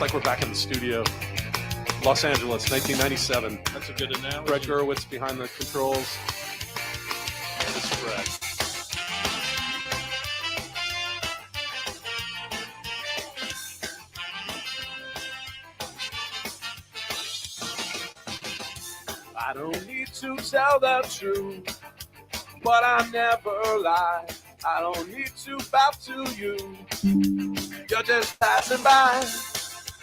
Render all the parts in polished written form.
like we're back in the studio. Los Angeles, 1997. That's a good analogy. Fred Gurwitz behind the controls. This is Fred. I don't need to tell the truth, but I never lie. I don't need to bow to you. You're just passing by.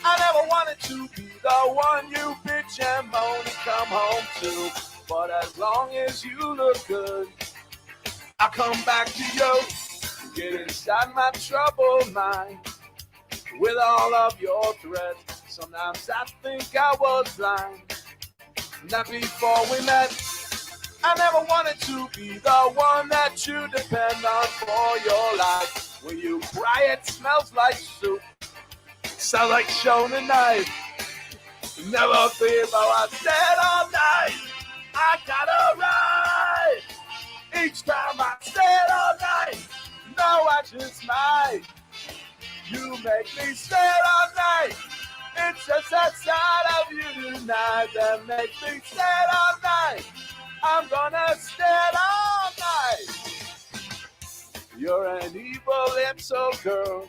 I never wanted to be the one you bitch and moan and come home to. But as long as you look good, I'll come back to you. Get inside my troubled mind with all of your threats. Sometimes I think I was blind. Not before we met. I never wanted to be the one that you depend on for your life. When you cry, it smells like soup. Sound like Shona Knife. Never feel how I said all night. I gotta ride. Each time I said all night. No, I just might. You make me stay all night. It's just that side of you tonight that makes me stay all night. I'm gonna stay all night. You're an evil so girl.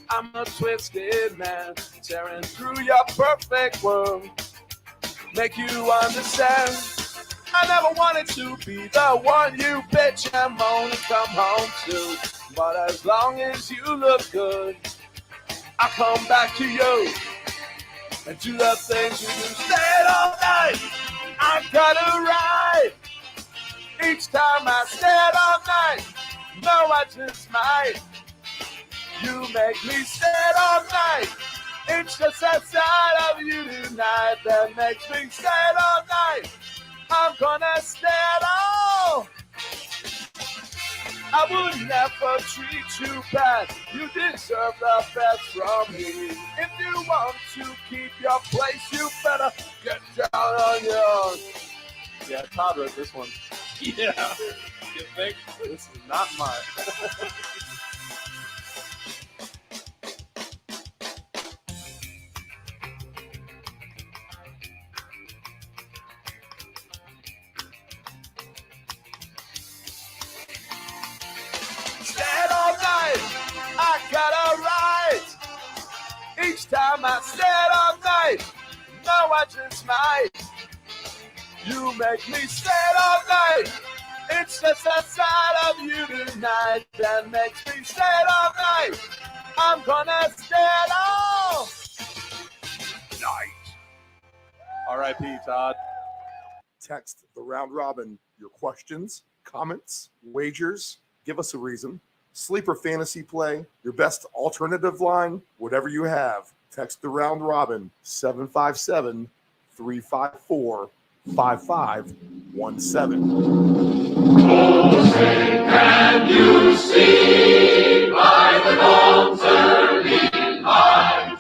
I'm a twisted man, tearing through your perfect world. Make you understand. I never wanted to be the one you bitch and moan and come home to. But as long as you look good, I'll come back to you and do the things you do. Stay all night. I gotta ride. Each time I stay all night. No, I just might. You make me stay all night. It's just that side of you tonight that makes me stay all night. I'm gonna stay all. I would never treat you bad. You deserve the best from me. If you want to keep your place, you better get down on your own. Yeah, Todd wrote this one. Yeah. You think? This is not mine. I gotta ride. Each time I stay all night. No, I just might. You make me stay all night. It's just that side of you tonight that makes me stay all night. I'm gonna stay all night. R.I.P. Todd. Text the round robin your questions, comments, wagers. Give us a reason. Sleeper fantasy play, your best alternative line, whatever you have. Text the round robin 757-354-5517. Oh, say, can you see by the dawn's early light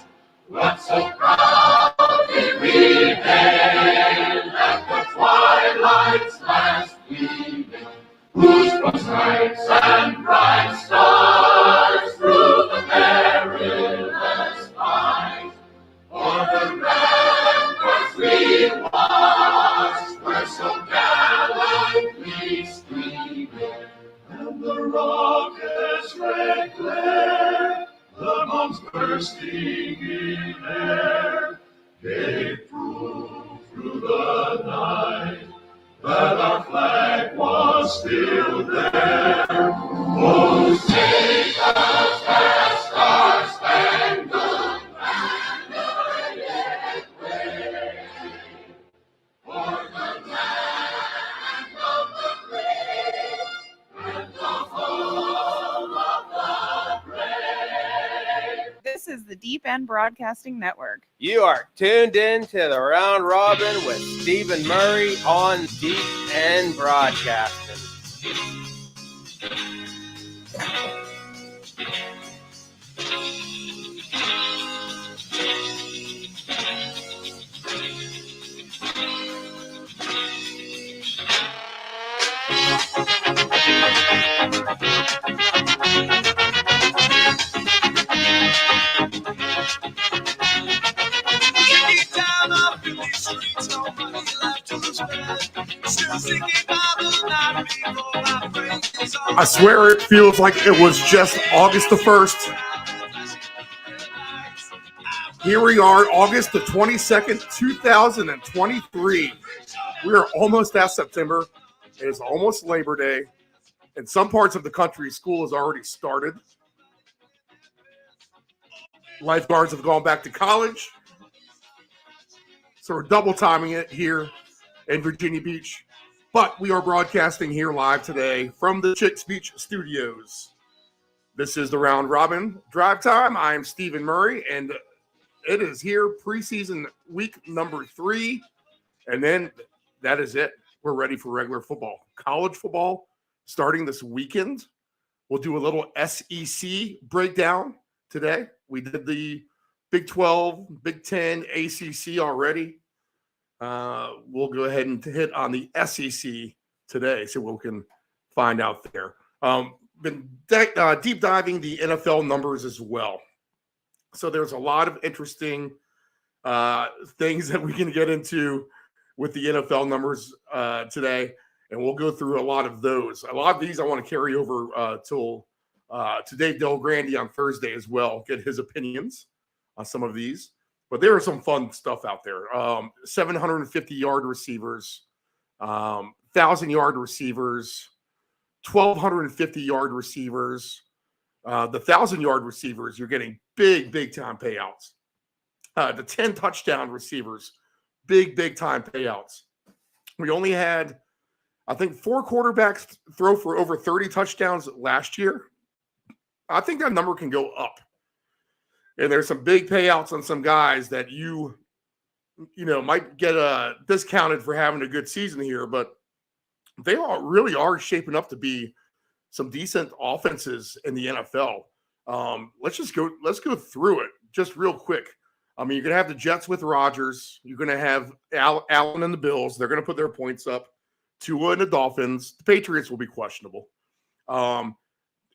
what so proudly we hailed at the twilight's last gleaming, whose broad stripes and bright stars through the perilous fight o'er the ramparts we watched were so gallantly streaming, and the rocket's red glare, the bombs bursting in air, gave proof through the night that our flag was still there. Oh, sing us that star-spangled banner yet wave, for the land of the brave and the home of the brave. This is the Deep End Broadcasting Network. You are tuned in to the Round Robin with Stephen Murray on Deep End Broadcasting. I swear it feels like it was just August the 1st. Here we are, August the 22nd, 2023. We are almost at September. It is almost Labor Day. In some parts of the country, school has already started. Lifeguards have gone back to college. So we're double timing it here in Virginia Beach. But we are broadcasting here live today from the Chicks Beach Studios. This is the Round Robin Drive Time. I am Stephen Murray, and it is here preseason week number 3. And then that is it. We're ready for regular football. College football starting this weekend. We'll do a little SEC breakdown today. We did the Big 12, Big 10, ACC already. We'll go ahead and hit on the SEC today, so we can find out there. Been deep diving the NFL numbers as well. So there's a lot of interesting things that we can get into with the NFL numbers today, and we'll go through a lot of those. A lot of these I want to carry over till Dave Grande on Thursday as well, get his opinions on some of these. But there is some fun stuff out there. 750-yard receivers, 1,000-yard receivers, 1,250-yard receivers. The 1,000-yard receivers, you're getting big time payouts. The 10-touchdown receivers, big time payouts. We only had, I think, 4 quarterbacks throw for over 30 touchdowns last year. I think that number can go up. And there's some big payouts on some guys that you might get discounted for having a good season here, but they all really are shaping up to be some decent offenses in the NFL. Let's go through it just real quick. I mean, you're gonna have the Jets with Rodgers. You're gonna have Allen and the Bills. They're gonna put their points up. Tua and the Dolphins. The Patriots will be questionable.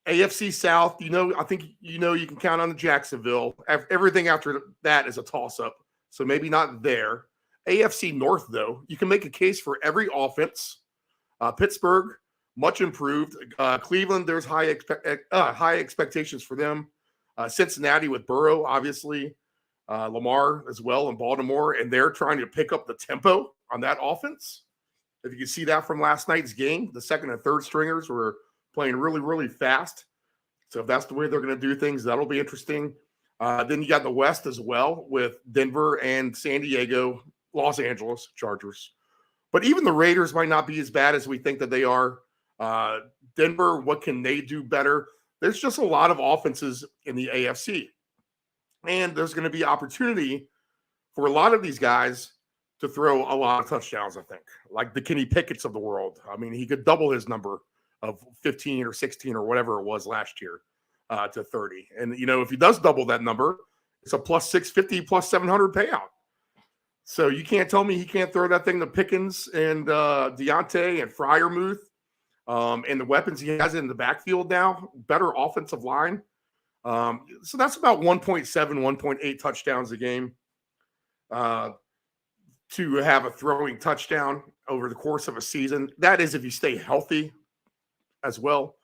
AFC South, I think you can count on the Jacksonville. Everything after that is a toss-up, so maybe not there. AFC North, though, you can make a case for every offense. Pittsburgh, much improved. Cleveland, there's high expectations for them. Cincinnati with Burrow, obviously. Lamar as well in Baltimore, and they're trying to pick up the tempo on that offense. If you can see that from last night's game, the second and third stringers were playing really fast. So if that's the way they're going to do things, that'll be interesting. Then you got the West as well with Denver and San Diego, Los Angeles Chargers. But even the Raiders might not be as bad as we think that they are. Denver, what can they do better? There's just a lot of offenses in the AFC. And there's going to be opportunity for a lot of these guys to throw a lot of touchdowns, I think. Like the Kenny Pickett's of the world. I mean, he could double his number of 15 or 16 or whatever it was last year to 30. And, if he does double that number, it's a plus 650, plus 700 payout. So you can't tell me he can't throw that thing to Pickens and Deontay and Freiermuth and the weapons he has in the backfield now, better offensive line. So that's about 1.7, 1.8 touchdowns a game to have a throwing touchdown over the course of a season. That is if you stay healthy as well.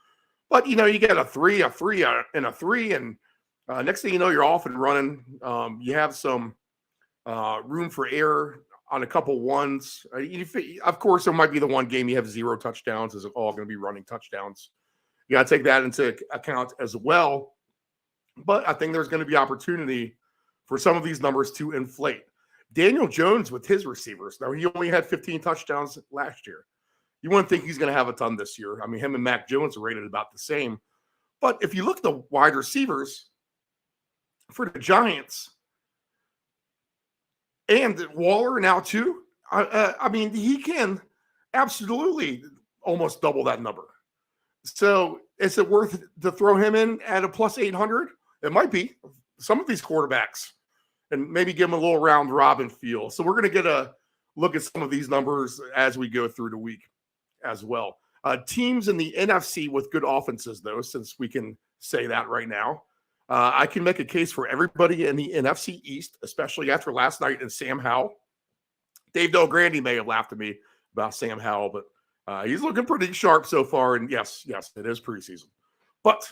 But, you get a 3, and a 3, and next thing you know, you're off and running. You have some room for error on a couple ones. Of course, there might be the one game you have 0 touchdowns. Is all going to be running touchdowns. You got to take that into account as well. But I think there's going to be opportunity for some of these numbers to inflate. Daniel Jones with his receivers. Now, he only had 15 touchdowns last year. You wouldn't think he's going to have a ton this year. I mean, him and Mac Jones are rated about the same. But if you look at the wide receivers for the Giants and Waller now too, I mean, he can absolutely almost double that number. So is it worth to throw him in at a plus 800? It might be. Some of these quarterbacks, and maybe give them a little round robin feel. So we're going to get a look at some of these numbers as we go through the week as well. Teams in the NFC with good offenses, though, since we can say that right now. I can make a case for everybody in the NFC East, especially after last night and Sam Howell Dave Del Grande may have laughed at me about Sam Howell, but he's looking pretty sharp so far. And yes, it is preseason. But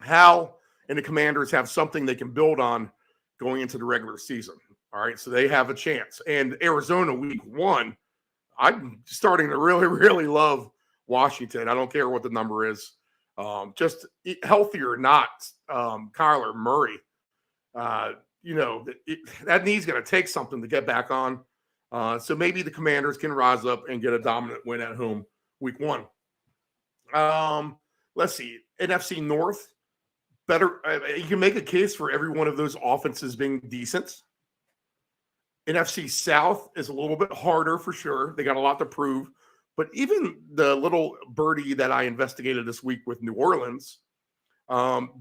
Hal and the Commanders have something they can build on going into the regular season. All right, so they have a chance. And Arizona week 1, I'm starting to really, really love Washington. I don't care what the number is. Just healthy or not, Kyler Murray, that knee's going to take something to get back on. So maybe the Commanders can rise up and get a dominant win at home week 1. Let's see. NFC North, better. You can make a case for every one of those offenses being decent. NFC South is a little bit harder for sure. They got a lot to prove. But even the little birdie that I investigated this week with New Orleans,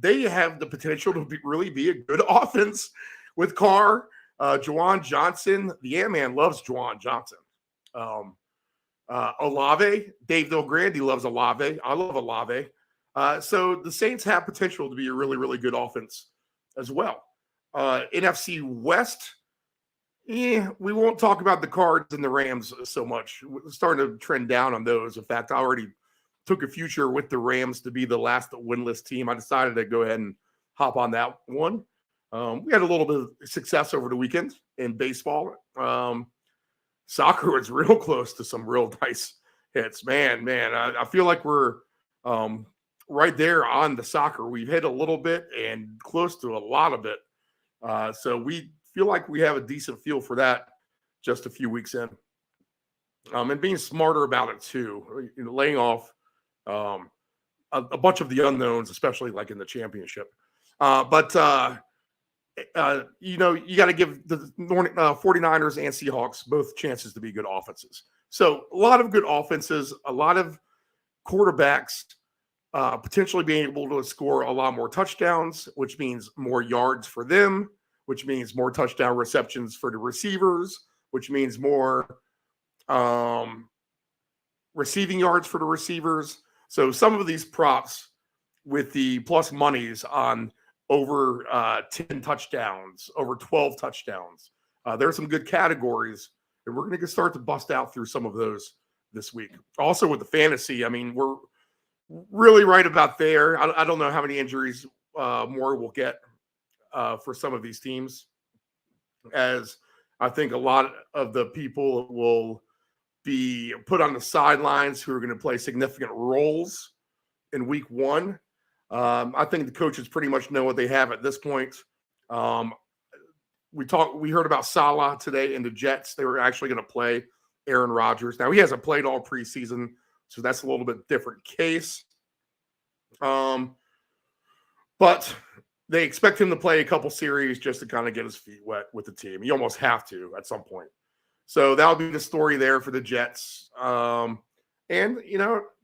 they have the potential to really be a good offense with Carr, Juwan Johnson. The Ant-Man loves Juwan Johnson. Olave, Dave Del Grande loves Olave. I love Olave. So the Saints have potential to be a really, really good offense as well. NFC West, we won't talk about the Cards and the Rams so much. We're starting to trend down on those. In fact, I already took a future with the Rams to be the last winless team. I decided to go ahead and hop on that one. We had a little bit of success over the weekend in baseball. Soccer was real close to some real nice hits. Man, I feel like we're right there on the soccer. We've hit a little bit and close to a lot of it. So we feel like we have a decent feel for that just a few weeks in. And being smarter about it too, laying off a bunch of the unknowns, especially like in the championship. But you got to give the 49ers and Seahawks both chances to be good offenses. So a lot of good offenses, a lot of quarterbacks potentially being able to score a lot more touchdowns, which means more yards for them, which means more touchdown receptions for the receivers, which means more receiving yards for the receivers. So some of these props with the plus monies on over 10 touchdowns, over 12 touchdowns. There's some good categories, and we're going to start to bust out through some of those this week. Also with the fantasy, I mean, we're really right about there. I don't know how many injuries more we'll get for some of these teams, as I think a lot of the people will be put on the sidelines who are going to play significant roles in week 1. I think the coaches pretty much know what they have at this point. We heard about Salah today in the Jets. They were actually going to play Aaron Rodgers. Now, he hasn't played all preseason, so that's a little bit different case. But they expect him to play a couple series just to kind of get his feet wet with the team. You almost have to at some point. So that'll be the story there for the Jets. And,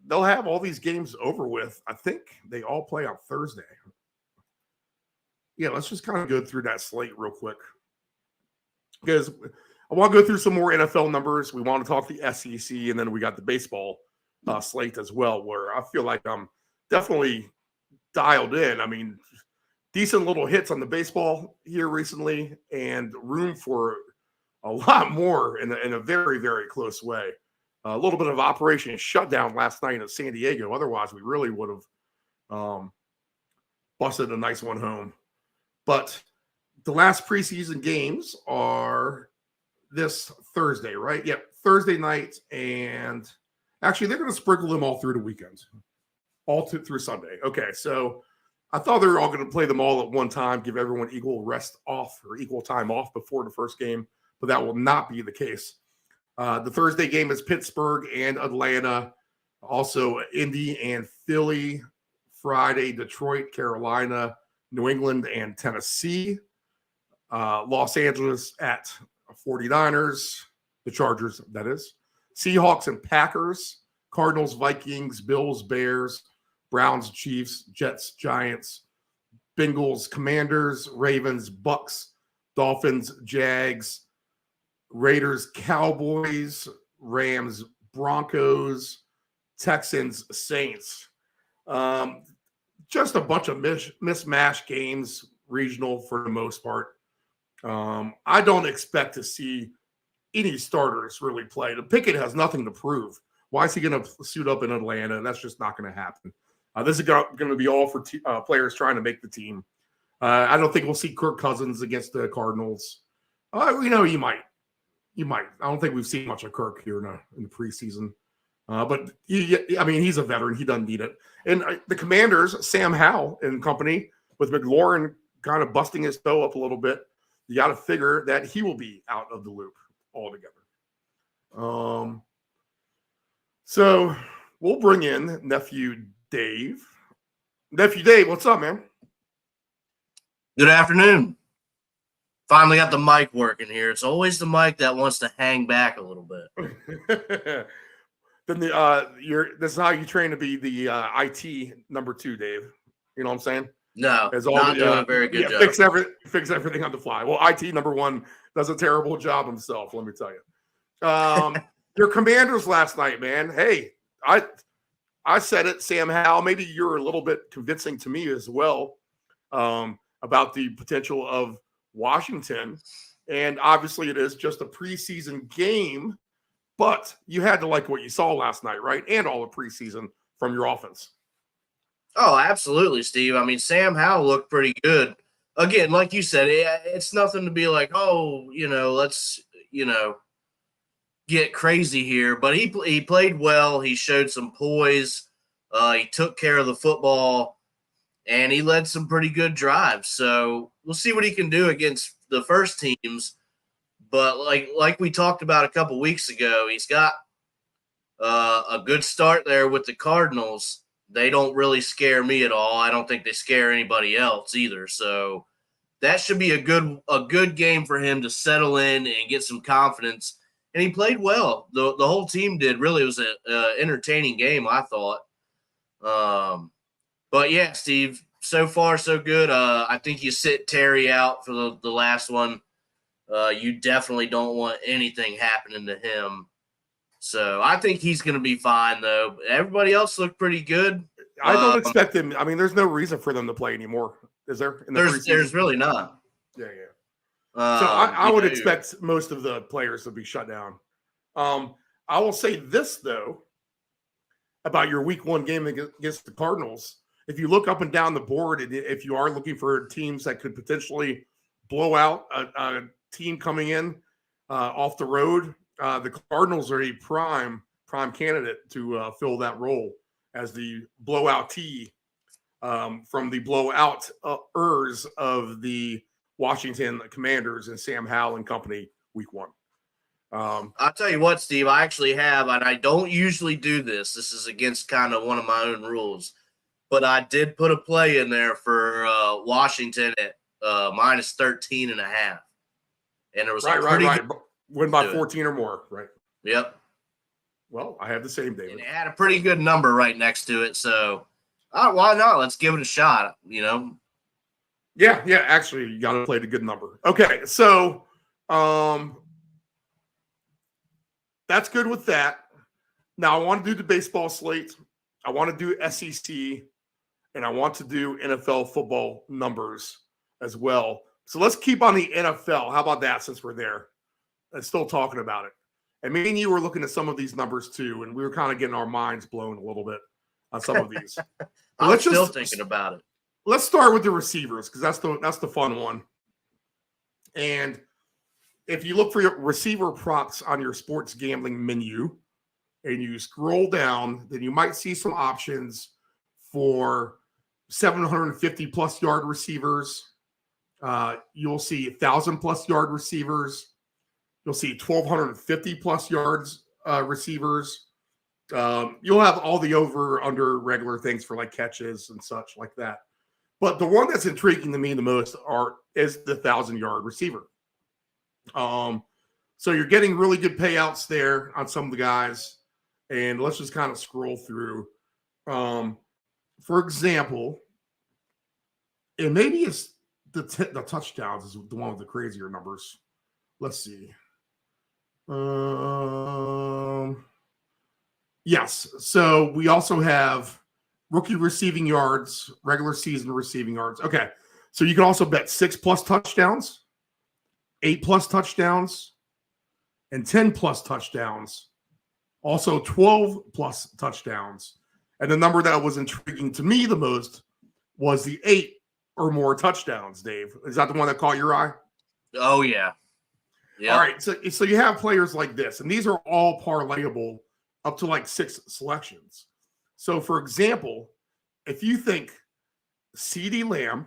they'll have all these games over with. I think they all play on Thursday. Yeah, let's just kind of go through that slate real quick, because I want to go through some more NFL numbers. We want to talk the SEC, and then we got the baseball slate as well, where I feel like I'm definitely dialed in. I mean, decent little hits on the baseball here recently, and room for a lot more in a very, very close way. A little bit of Operation Shutdown last night in San Diego. Otherwise, we really would have busted a nice one home. But the last preseason games are this Thursday, right? Yep, Thursday night. And actually, they're going to sprinkle them all through the weekend, through Sunday. Okay, so I thought they were all going to play them all at one time, give everyone equal rest off or equal time off before the first game, but that will not be the case. The Thursday game is Pittsburgh and Atlanta, also Indy and Philly. Friday, Detroit, Carolina, New England, and Tennessee. Los Angeles at 49ers, the Chargers, that is. Seahawks and Packers, Cardinals, Vikings, Bills, Bears, Browns, Chiefs, Jets, Giants, Bengals, Commanders, Ravens, Bucks, Dolphins, Jags, Raiders, Cowboys, Rams, Broncos, Texans, Saints. Just a bunch of mismatched games, regional for the most part. I don't expect to see any starters really play. Pickett has nothing to prove. Why is he going to suit up in Atlanta? That's just not going to happen. This is going to be all for players trying to make the team. I don't think we'll see Kirk Cousins against the Cardinals. You might. I don't think we've seen much of Kirk here in the preseason. But he's a veteran. He doesn't need it. And the Commanders, Sam Howell and company, with McLaurin kind of busting his toe up a little bit, you got to figure that he will be out of the loop altogether. So we'll bring in Nephew Dave. Nephew Dave, what's up, man? Good afternoon. Finally got the mic working here. It's always the mic that wants to hang back a little bit. Then this is how you train to be the IT number 2, Dave. You know what I'm saying? No, not doing a very good job. Fix everything on the fly. Well, IT number 1 does a terrible job himself, let me tell you. Your Commanders last night, man. Hey, I said it, Sam Howell. Maybe you're a little bit convincing to me as well about the potential of Washington. And obviously it is just a preseason game, but you had to like what you saw last night, right? And all the preseason from your offense. Oh, absolutely, Steve. I mean, Sam Howell looked pretty good. Again, like you said, it's nothing to be like, let's, get crazy here. But he played well. He showed some poise. He took care of the football, and he led some pretty good drives. So we'll see what he can do against the first teams. But like we talked about a couple weeks ago, he's got a good start there with the Cardinals. They don't really scare me at all. I don't think they scare anybody else either. So that should be a good game for him to settle in and get some confidence. And he played well. The whole team did. Really, it was an entertaining game, I thought. But yeah, Steve, so far so good. I think you sit Terry out for the last one. You definitely don't want anything happening to him. So I think he's going to be fine, though. Everybody else looked pretty good. I don't expect him. I mean, there's no reason for them to play anymore, is there? There's really not. Yeah. So I would expect most of the players to be shut down. I will say this, though, about your week 1 game against the Cardinals. If you look up and down the board, and if you are looking for teams that could potentially blow out a team coming in off the road, the Cardinals are a prime candidate to fill that role as the blowout T from the blowout-ers of the Washington Commanders and Sam Howell and company week 1. I'll tell you what, Steve, I actually have, and I don't usually do this. This is against kind of one of my own rules. But I did put a play in there for Washington at minus 13.5. And it was right. Win by 14 or more, right? Yep. Well, I have the same, David. And it had a pretty good number right next to it. So why not? Let's give it a shot, Yeah, actually, you got to play the good number. Okay, so that's good with that. Now, I want to do the baseball slate. I want to do SEC, and I want to do NFL football numbers as well. So let's keep on the NFL. How about that, since we're there and still talking about it? And me and you were looking at some of these numbers too, and we were kind of getting our minds blown a little bit on some of these. I'm still thinking about it. Let's start with the receivers, because that's the fun one. And if you look for your receiver props on your sports gambling menu and you scroll down, then you might see some options for 750 plus yard receivers. You'll see 1,000 plus yard receivers. You'll see 1,250 plus yards receivers. You'll have all the over under regular things for like catches and such like that. But the one that's intriguing to me the most is the 1,000-yard receiver. So you're getting really good payouts there on some of the guys. And let's just kind of scroll through. For example, and maybe it's the touchdowns is the one with the crazier numbers. Let's see. Yes. So we also have rookie receiving yards, regular season receiving yards. Okay. So you can also bet 6+ touchdowns, 8+ touchdowns, and 10 plus touchdowns. Also 12 plus touchdowns. And the number that was intriguing to me the most was the 8 or more touchdowns, Dave. Is that the one that caught your eye? Oh, yeah. Yeah. All right. So you have players like this, and these are all parlayable up to like 6 selections. So, for example, if you think CeeDee Lamb,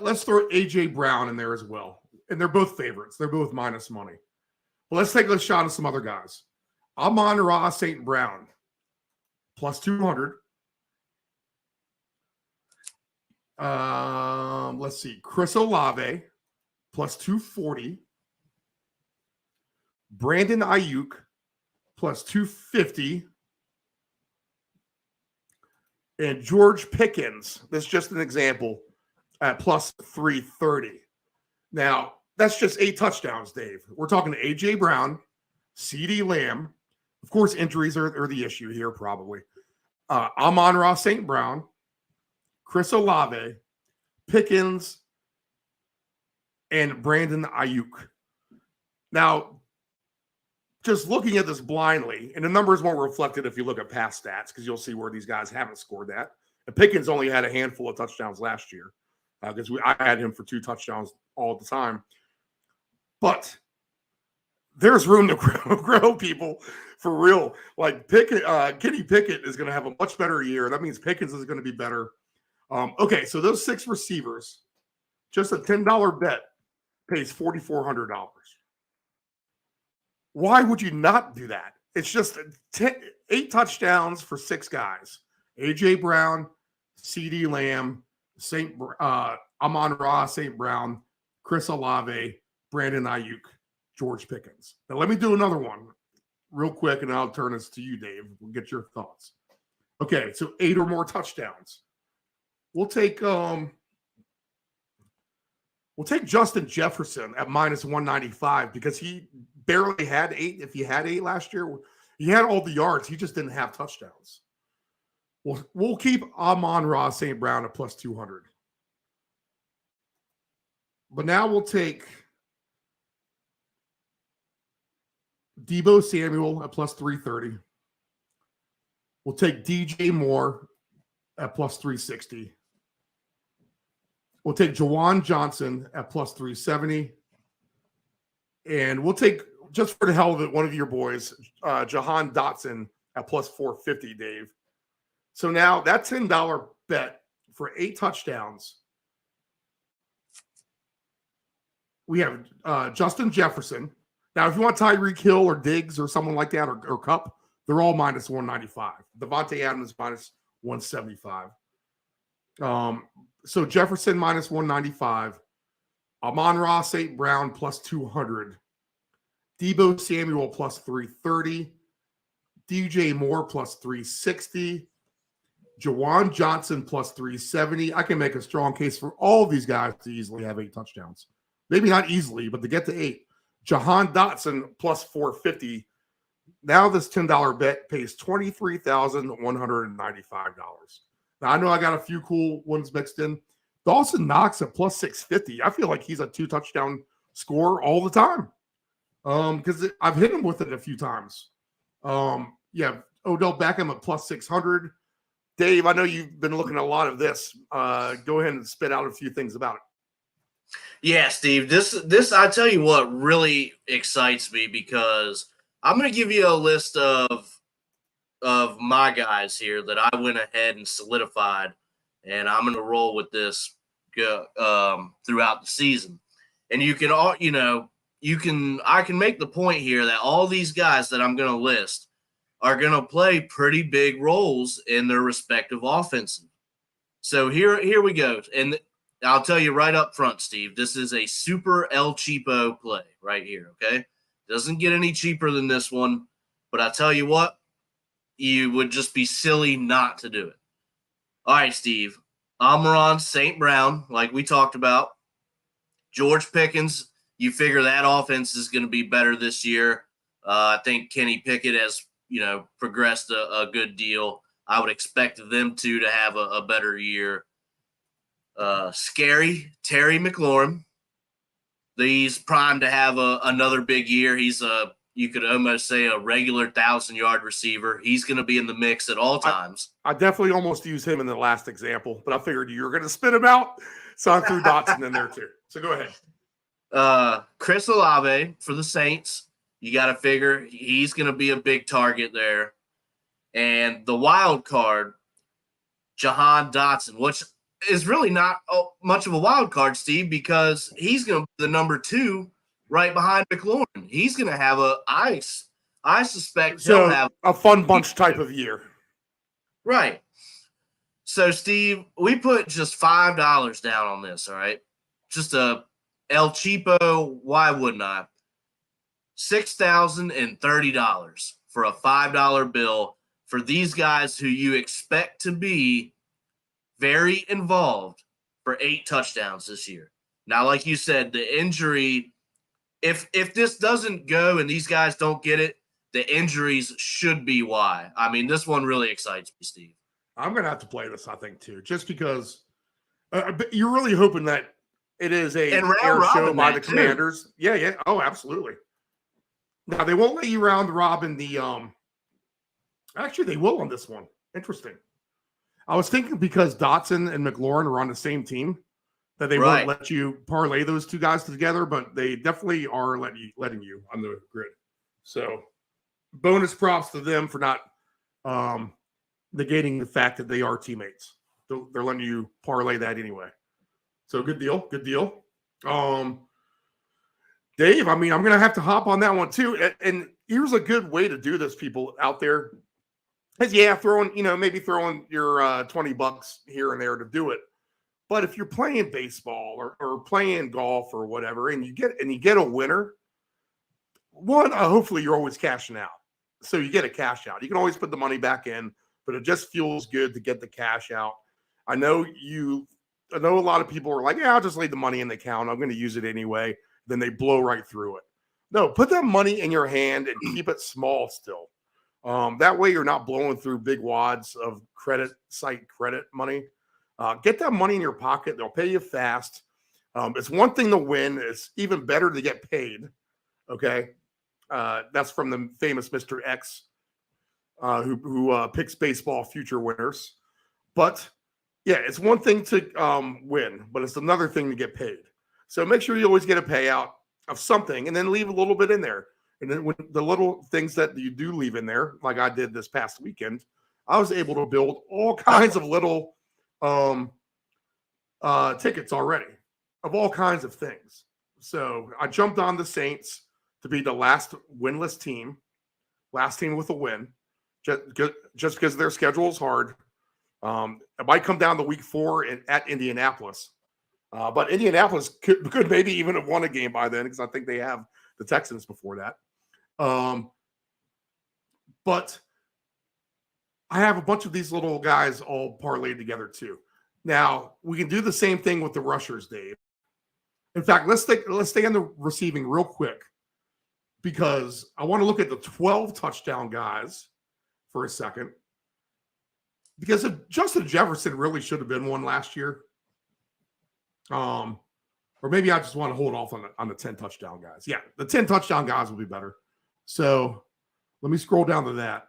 let's throw A.J. Brown in there as well. And they're both favorites. They're both minus money. But let's take a shot at some other guys. Amon-Ra St. Brown, plus 200. Let's see. Chris Olave, plus 240. Brandon Ayuk, plus 250. And George Pickens, that's just an example, at plus 330. Now, that's just 8 touchdowns, Dave. We're talking to A.J. Brown, CeeDee Lamb. Of course, injuries are the issue here, probably. Amon-Ra St. Brown, Chris Olave, Pickens, and Brandon Ayuk. Now, just looking at this blindly, and the numbers won't reflect it if you look at past stats, because you'll see where these guys haven't scored that. And Pickens only had a handful of touchdowns last year, because I had him for 2 touchdowns all the time. But there's room to grow people for real. Like Kenny Pickett is going to have a much better year. That means Pickens is going to be better. Okay, so those 6 receivers, just a $10 bet pays $4,400. Why would you not do that? It's just 8 touchdowns for 6 guys. A.J. Brown, CeeDee Lamb, Amon-Ra St. Brown, Chris Olave, Brandon Ayuk, George Pickens. Now, let me do another one real quick, and I'll turn this to you, Dave. We'll get your thoughts. Okay, so 8 or more touchdowns. We'll take Justin Jefferson at minus 195 because he barely had 8. If he had 8 last year, he had all the yards. He just didn't have touchdowns. We'll keep Amon-Ra St. Brown at plus 200. But now we'll take Deebo Samuel at plus 330. We'll take DJ Moore at plus 360. We'll take Jawan Johnson at plus 370. And we'll take, just for the hell of it, one of your boys, Jahan Dotson at plus 450, Dave. So now that $10 bet for 8 touchdowns, we have Justin Jefferson. Now, if you want Tyreek Hill or Diggs or someone like that, or Kupp, they're all minus 195. Devontae Adams minus 175. So Jefferson minus 195. Amon-Ra St. Brown plus 200. Deebo Samuel plus 330. DJ Moore plus 360. Jawan Johnson plus 370. I can make a strong case for all of these guys to easily have 8 touchdowns. Maybe not easily, but to get to 8. Jahan Dotson plus 450. Now this $10 bet pays $23,195. Now, I know I got a few cool ones mixed in. Dawson Knox at plus 650. I feel like he's a 2-touchdown scorer all the time because I've hit him with it a few times. Yeah, Odell Beckham at plus 600. Dave, I know you've been looking at a lot of this. Go ahead and spit out a few things about it. Yeah, Steve, this I tell you what really excites me because I'm going to give you a list of my guys here that I went ahead and solidified, and I'm going to roll with this throughout the season. And you can all, I can make the point here that all these guys that I'm going to list are going to play pretty big roles in their respective offenses. So here we go. And I'll tell you right up front, Steve, this is a super El Cheapo play right here, okay? Doesn't get any cheaper than this one, but I tell you what, you would just be silly not to do it. All right, Steve. Amon-Ra St. Brown, like we talked about. George Pickens, you figure that offense is going to be better this year. I think Kenny Pickett has, progressed a good deal. I would expect them to have a better year. Scary Terry McLaurin. He's primed to have another big year. He's you could almost say a regular 1,000-yard receiver. He's going to be in the mix at all times. I definitely almost used him in the last example, but I figured you were going to spit him out, so I threw Dotson in there too. So go ahead. Chris Olave for the Saints. You got to figure he's going to be a big target there. And the wild card, Jahan Dotson, which is really not much of a wild card, Steve, because he's going to be the number 2 right behind McLaurin. He's going to have I suspect he'll have a fun bunch type of year. Right. So, Steve, we put just $5 down on this, all right? Just a El Cheapo, why wouldn't I? $6,030 for a $5 bill for these guys who you expect to be very involved for 8 touchdowns this year. Now, like you said, the injury, if this doesn't go and these guys don't get it, the injuries should be why. I mean, this one really excites me, Steve. I'm going to have to play this, I think, too, just because you're really hoping that it is a air show by the Commanders. Too. Yeah. Oh, absolutely. Now, they won't let you round robin the actually, they will on this one. Interesting. I was thinking because Dotson and McLaurin are on the same team that they won't let you parlay those two guys together, but they definitely are letting you on the grid. So bonus props to them for not negating the fact that they are teammates. They're letting you parlay that anyway. So good deal. Dave, I mean, I'm going to have to hop on that one too. And here's a good way to do this, people out there. Is maybe throwing your $20 here and there to do it. But if you're playing baseball or playing golf or whatever, and you get a winner, hopefully you're always cashing out. So you get a cash out. You can always put the money back in, but it just feels good to get the cash out. I know a lot of people are like, yeah, I'll just leave the money in the account. I'm going to use it anyway. Then they blow right through it. No, put that money in your hand and keep it small still. That way you're not blowing through big wads of credit money. Get that money in your pocket. They'll pay you fast. It's one thing to win. It's even better to get paid. Okay. That's from the famous Mr. X, who picks baseball future winners. But yeah, it's one thing to win, but it's another thing to get paid. So make sure you always get a payout of something and then leave a little bit in there. And then when the little things that you do leave in there, like I did this past weekend, I was able to build all kinds of little tickets already of all kinds of things. So I jumped on the Saints to be the last winless team, last team with a win, just because their schedule is hard. It might come down to week 4 at Indianapolis. But Indianapolis could maybe even have won a game by then because I think they have the Texans before that. But I have a bunch of these little guys all parlayed together too. Now, we can do the same thing with the rushers, Dave. In fact, let's stay on the receiving real quick because I want to look at the 12 touchdown guys for a second. Because if Justin Jefferson really should have been one last year. Or maybe I just want to hold off on the 10 touchdown guys. Yeah, the 10 touchdown guys will be better. So let me scroll down to that.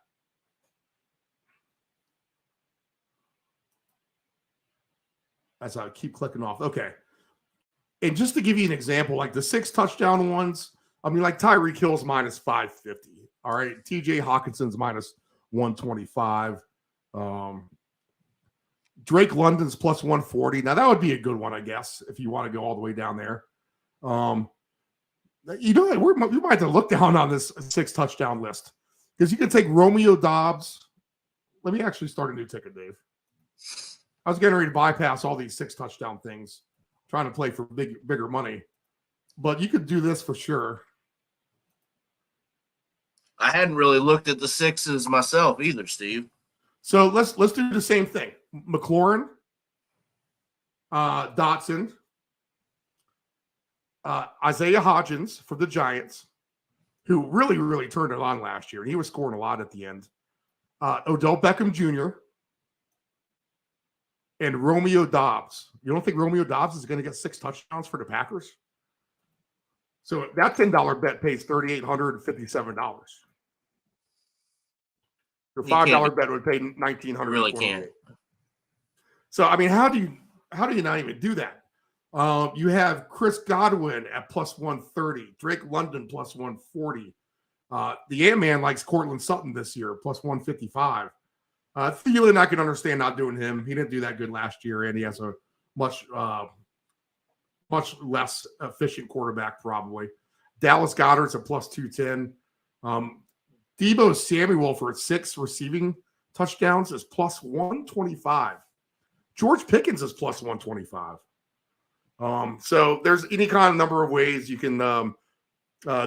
As I keep clicking off. Okay. And just to give you an example, like the 6 touchdown ones, I mean, like Tyreek Hill's minus 550. All right. TJ Hawkinson's minus 125. Drake London's plus 140. Now that would be a good one, I guess, if you want to go all the way down there. We might have to look down on this 6 touchdown list because you can take Romeo Doubs. Let me actually start a new ticket, Dave. I was getting ready to bypass all these 6 touchdown things, trying to play for bigger money, but you could do this for sure. I hadn't really looked at the 6s myself either, Steve. So let's do the same thing. McLaurin, Dotson, Isaiah Hodgins for the Giants, who really, really turned it on last year. And he was scoring a lot at the end. Odell Beckham Jr. and Romeo Doubs. You don't think Romeo Doubs is going to get 6 touchdowns for the Packers? So that $10 bet pays $3,857. Your $5 bet would pay $1,928. Really can't. So I mean, how do you not even do that? You have Chris Godwin at plus 130, Drake London plus 140. The Ant-Man likes Cortland Sutton this year, plus 155. Thielen, I can understand not doing him. He didn't do that good last year, and he has a much less efficient quarterback probably. Dallas Goedert's a plus 210. Deebo Samuel for 6 receiving touchdowns is plus 125. George Pickens is plus 125. So there's any kind of number of ways you can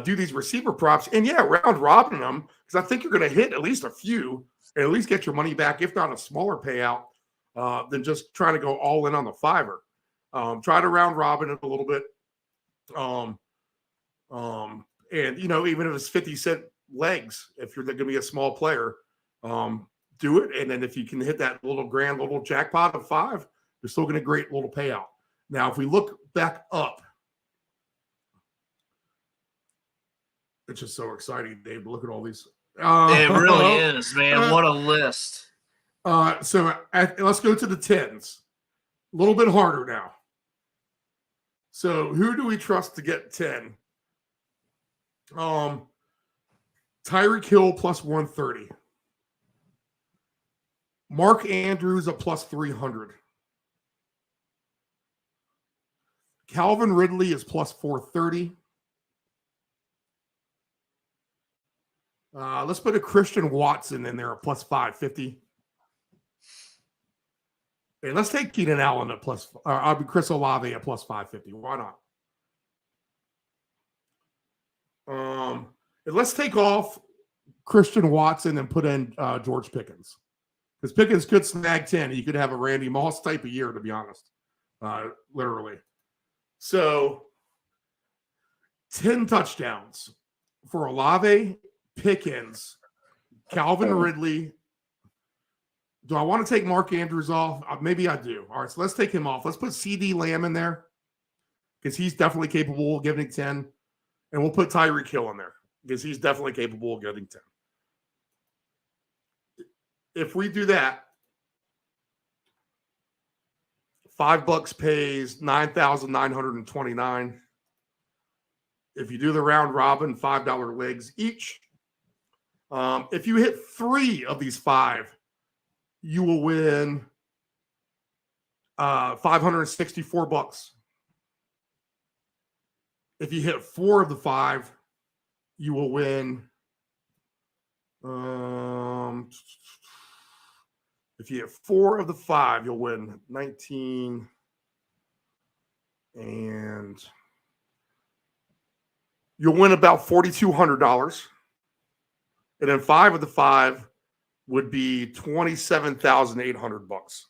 do these receiver props. And yeah, round robin them, because I think you're going to hit at least a few and at least get your money back, if not a smaller payout, than just trying to go all in on the fiver. Try to round robin it a little bit. And, you know, even if it's 50-cent legs, if you're going to be a small player, do it. And then if you can hit that little jackpot of 5, you're still going to get a great little payout. Now, if we look back up, it's just so exciting, Dave, to look at all these. It really is, man. What a list. So let's go to the 10s. A little bit harder now. So who do we trust to get 10? Tyreek Hill plus 130. Mark Andrews a plus 300. Calvin Ridley is plus 430. Let's put a Christian Watson in there at plus 550. And let's take Keenan Allen at Chris Olave at plus 550. Why not? And let's take off Christian Watson and put in George Pickens. Because Pickens could snag 10. He could have a Randy Moss type of year, to be honest. Literally. So 10 touchdowns for Olave, Pickens, Calvin Ridley. Do I want to take Mark Andrews off? Maybe I do. All right, so let's take him off. Let's put CD Lamb in there because he's definitely capable of giving 10. And we'll put Tyreek Hill in there because he's definitely capable of getting 10. If we do that, $5 pays $9,929. If you do the round robin, $5 legs each. If you hit 3 of these 5, you will win $564. If you hit 4 of the 5, you will win. If you hit 4 of the 5, you'll win 19, and you'll win about $4,200. And then 5 of the 5 would be $27,800.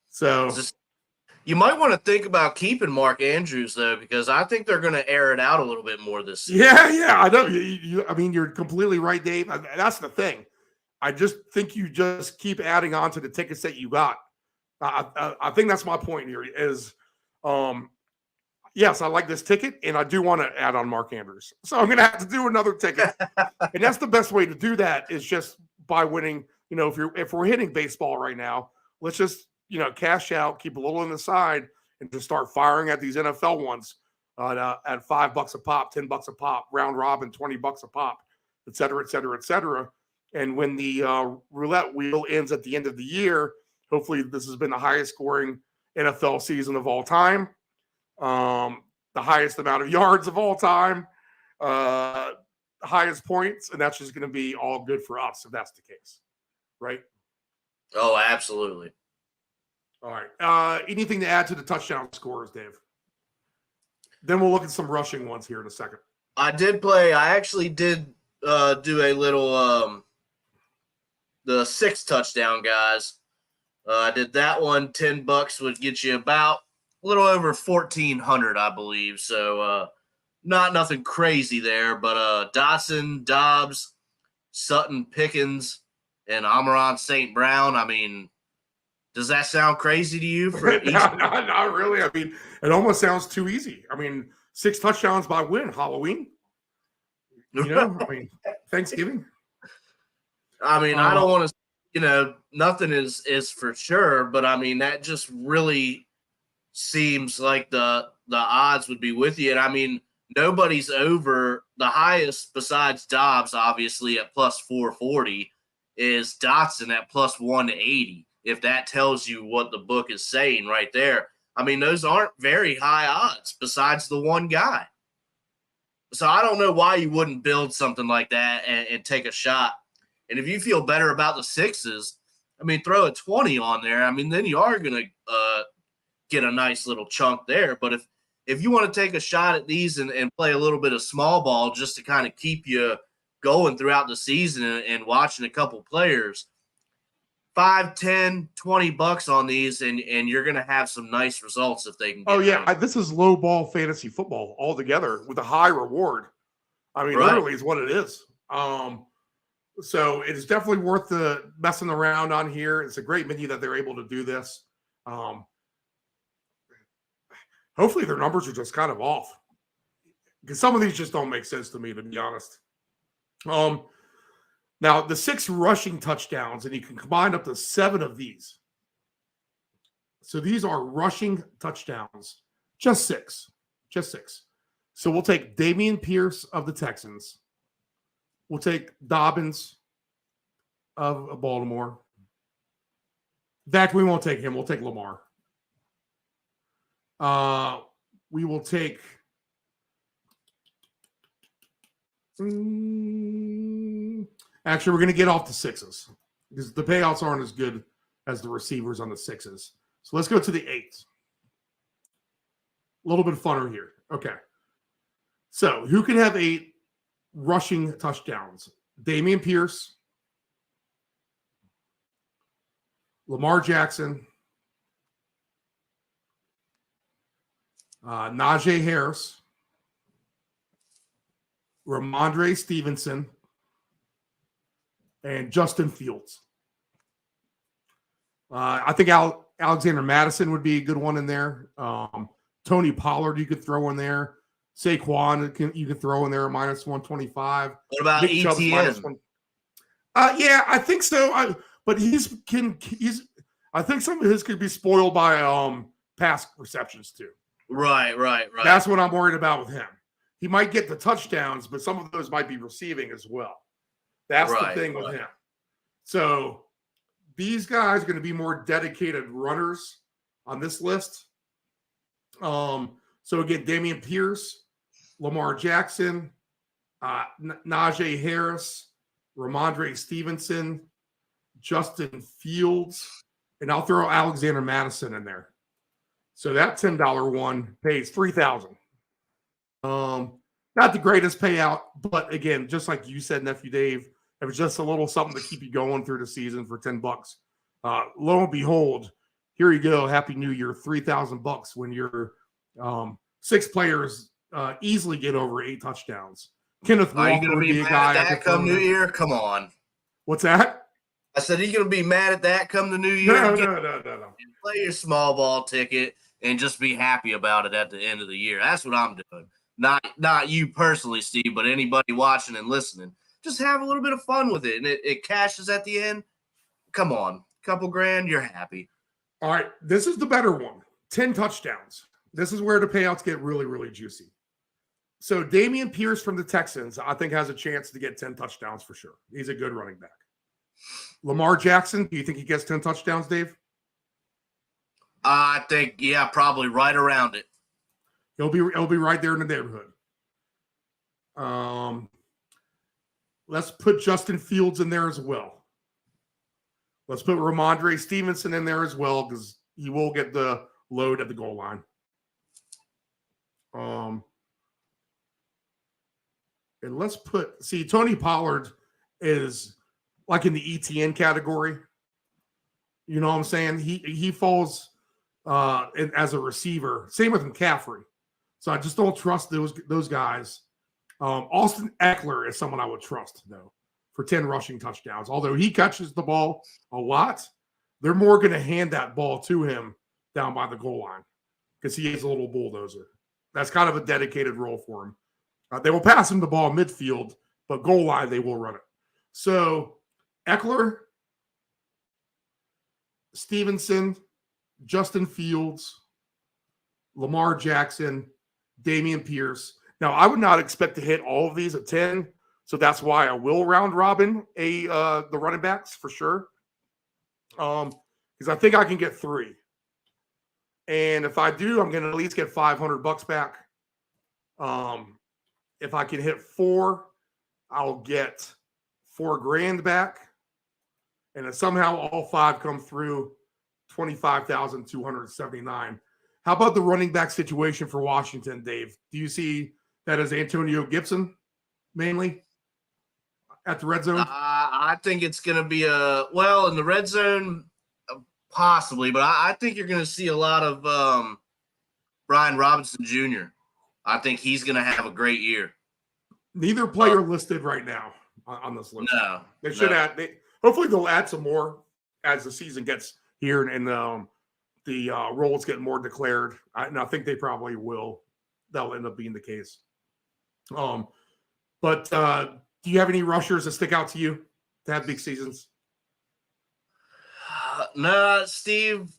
So you might want to think about keeping Mark Andrews though, because I think they're going to air it out a little bit more this season. Yeah, I know. I mean, you're completely right, Dave. That's the thing. I just think you just keep adding on to the tickets that you got. I think that's my point here is, yes, I like this ticket, and I do want to add on Mark Andrews. So I'm going to have to do another ticket. And that's the best way to do that is just by winning. You know, if we're hitting baseball right now, let's just, cash out, keep a little on the side, and just start firing at these NFL ones at $5 a pop, $10 a pop, round robin, $20 a pop, et cetera, et cetera, et cetera. And when the roulette wheel ends at the end of the year, hopefully this has been the highest scoring NFL season of all time, the highest amount of yards of all time, the highest points, and that's just going to be all good for us if that's the case, right? Oh, absolutely. All right. Anything to add to the touchdown scores, Dave? Then we'll look at some rushing ones here in a second. I actually did do a little the 6 touchdown guys. I did that one. $10 would get you about a little over 1,400, I believe. So not nothing crazy there, but Dotson, Dobbs, Sutton, Pickens, and Amon-Ra St. Brown. I mean, Does that sound crazy to you? For not really. I mean, it almost sounds too easy. I mean, 6 touchdowns by when? Halloween? I mean, Thanksgiving? I mean, I don't want to, nothing is for sure, but I mean, that just really seems like the odds would be with you. And I mean, nobody's over the highest besides Dobbs, obviously, at plus 440 is Dotson at plus 180. If that tells you what the book is saying right there. I mean, those aren't very high odds besides the one guy. So I don't know why you wouldn't build something like that and take a shot. And if you feel better about the 6s, I mean, throw a 20 on there. I mean, then you are going to get a nice little chunk there. But if you want to take a shot at these and play a little bit of small ball just to kind of keep you going throughout the season and watching a couple players, $5, $10, $20 on these, and you're going to have some nice results if they can get this is low ball fantasy football altogether with a high reward. I mean, literally is what it is. So it's definitely worth the messing around on here. It's a great menu that they're able to do this. Hopefully their numbers are just kind of off, because some of these just don't make sense to me, to be honest. Now, the 6 rushing touchdowns, and you can combine up to 7 of these. So these are rushing touchdowns. Just 6. Just 6. So we'll take Dameon Pierce of the Texans. We'll take Dobbins of Baltimore. In fact, we won't take him. We'll take Lamar. We will take actually, we're going to get off the 6s because the payouts aren't as good as the receivers on the 6s. So let's go to the 8s. A little bit funner here. Okay. So who can have 8 rushing touchdowns? Dameon Pierce, Lamar Jackson, Najee Harris, Ramondre Stevenson, and Justin Fields. I think Alexander Madison would be a good one in there. Tony Pollard you could throw in there. Saquon you could throw in there minus 125. What about Nick ETN? Chubb's minus 1. Yeah, I think so. But I think some of his could be spoiled by pass receptions too. Right. That's what I'm worried about with him. He might get the touchdowns, but some of those might be receiving as well. That's the thing with him. So these guys are going to be more dedicated runners on this list. So again, Dameon Pierce, Lamar Jackson, Najee Harris, Ramondre Stevenson, Justin Fields, and I'll throw Alexander Madison in there. So that $10 one pays $3,000. Not the greatest payout, but again, just like you said, Nephew Dave, it was just a little something to keep you going through the season for $10. Lo and behold, here you go. Happy New Year, $3,000 when your 6 players easily get over 8 touchdowns. Kenneth Are you Walker going would to be be a mad guy. at that come New Year? Come on. What's that? I said, are you going to be mad at that come the New Year? No. Play your small ball ticket and just be happy about it at the end of the year. That's what I'm doing. Not you personally, Steve, but anybody watching and listening. Just have a little bit of fun with it, and it cashes at the end. Come on. Couple grand, you're happy. All right, this is the better one. 10 touchdowns. This is where the payouts get really, really juicy. So Dameon Pierce from the Texans, I think, has a chance to get 10 touchdowns for sure. He's a good running back. Lamar Jackson, do you think he gets 10 touchdowns, Dave? I think, yeah, probably right around it. He'll be right there in the neighborhood. Let's put Justin Fields in there as well. Let's put Ramondre Stevenson in there as well, because he will get the load at the goal line. And let's Tony Pollard is like in the ETN category. You know what I'm saying? He falls as a receiver. Same with McCaffrey. So I just don't trust those guys. Austin Eckler is someone I would trust, though, for 10 rushing touchdowns. Although he catches the ball a lot, they're more going to hand that ball to him down by the goal line because he is a little bulldozer. That's kind of a dedicated role for him. They will pass him the ball midfield, but goal line, they will run it. So Eckler, Stevenson, Justin Fields, Lamar Jackson, Dameon Pierce. Now, I would not expect to hit all of these at 10, so that's why I will round robin the running backs for sure. Because I think I can get 3. And if I do, I'm going to at least get $500 back. If I can hit 4, I'll get $4,000 back. And if somehow all 5 come through, $25,279. How about the running back situation for Washington, Dave? Do you see that as Antonio Gibson mainly at the red zone? I think it's going to be in the red zone, possibly, but I think you're going to see a lot of Brian Robinson Jr. I think he's going to have a great year. Neither player listed right now on this list. No. They should add. Hopefully they'll add some more as the season gets here and the roles get more declared. And I think they probably will. That'll end up being the case. But do you have any rushers that stick out to you to have big seasons? No, Steve.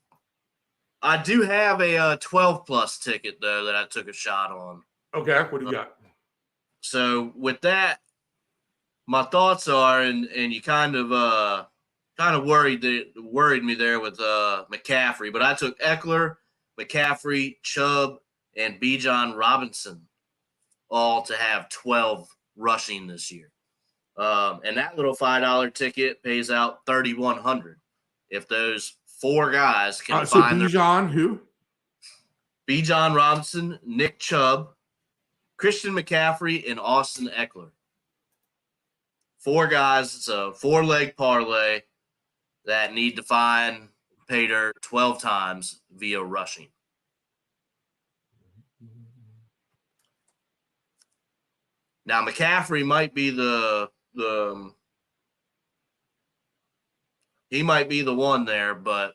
I do have a 12-plus ticket, though, that I took a shot on. Okay, what do you got? So with that, my thoughts are, and you kind of worried me there with McCaffrey, but I took Eckler, McCaffrey, Chubb, and Bijan Robinson all to have 12 rushing this year. And that little $5 ticket pays out $3,100 if those 4 guys can find Bijan who? Bijan Robinson, Nick Chubb, Christian McCaffrey, and Austin Eckler. 4 guys. It's a 4-leg parlay that need to find pay dirt 12 times via rushing. Now McCaffrey might be the one there, but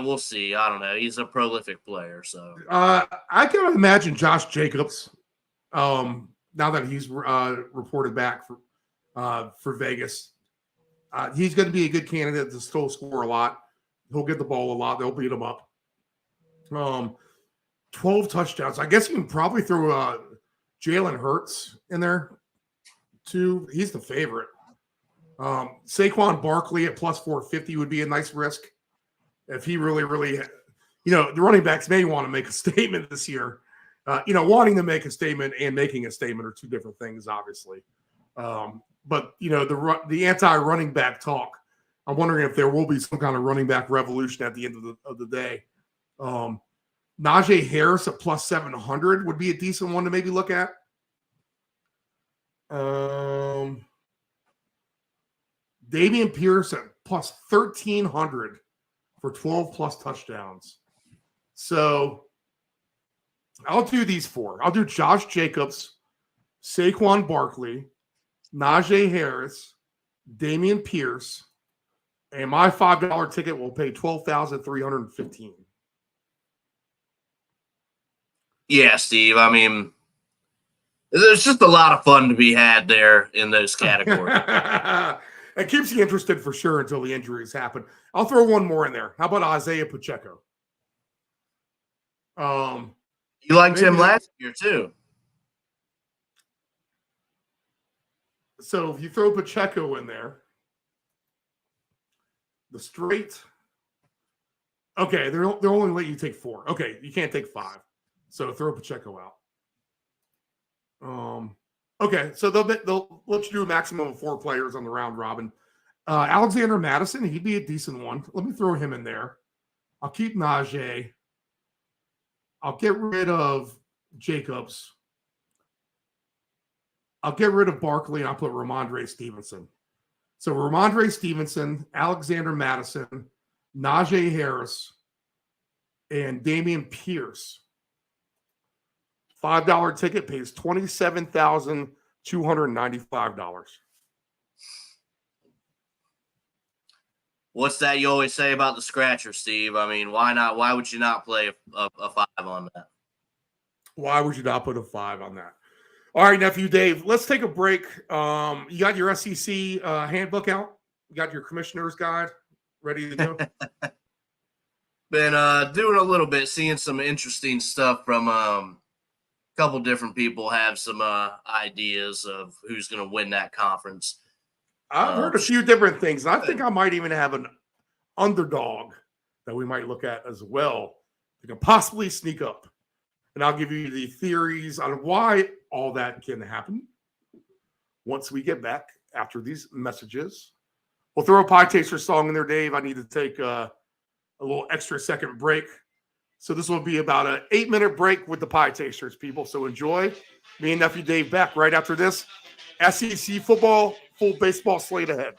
we'll see. I don't know. He's a prolific player, so I can imagine Josh Jacobs. Now that he's reported back for Vegas, he's going to be a good candidate to still score a lot. He'll get the ball a lot. They'll beat him up. 12 touchdowns. I guess you can probably throw Jalen Hurts in there too. He's the favorite. Saquon Barkley at plus 450 would be a nice risk if he really, the running backs may want to make a statement this year. Wanting to make a statement and making a statement are two different things, obviously. But the anti-running back talk, I'm wondering if there will be some kind of running back revolution at the end of the day. Najee Harris at plus 700 would be a decent one to maybe look at. Dameon Pierce at plus 1,300 for 12 plus touchdowns. So I'll do these 4. I'll do Josh Jacobs, Saquon Barkley, Najee Harris, Dameon Pierce, and my $5 ticket will pay $12,315. Yeah, Steve. I mean, there's just a lot of fun to be had there in those categories. It keeps you interested for sure until the injuries happen. I'll throw one more in there. How about Isaiah Pacheco? You liked him last year too. So if you throw Pacheco in there, the straight. Okay, they'll only let you take 4. Okay, you can't take 5. So throw Pacheco out. Okay, so they'll let you do a maximum of 4 players on the round robin. Alexander Madison, he'd be a decent one. Let me throw him in there. I'll keep Najee. I'll get rid of Jacobs. I'll get rid of Barkley, and I'll put Ramondre Stevenson. So Ramondre Stevenson, Alexander Madison, Najee Harris, and Dameon Pierce. $5 ticket pays $27,295. What's that you always say about the scratcher, Steve? I mean, why not? Why would you not play a 5 on that? Why would you not put a 5 on that? All right, Nephew Dave, let's take a break. You got your SEC handbook out? You got your commissioner's guide ready to go? Been doing a little bit, seeing some interesting stuff from a couple different people have some ideas of who's going to win that conference. I've heard a few different things. I think I might even have an underdog that we might look at as well. They can possibly sneak up. And I'll give you the theories on why all that can happen once we get back after these messages. We'll throw a Pie Taster song in there, Dave. I need to take a little extra second break. So this will be about an 8-minute break with the Pie Tasters, people. So enjoy. Me and Nephew Dave back right after this. SEC football, full baseball slate ahead.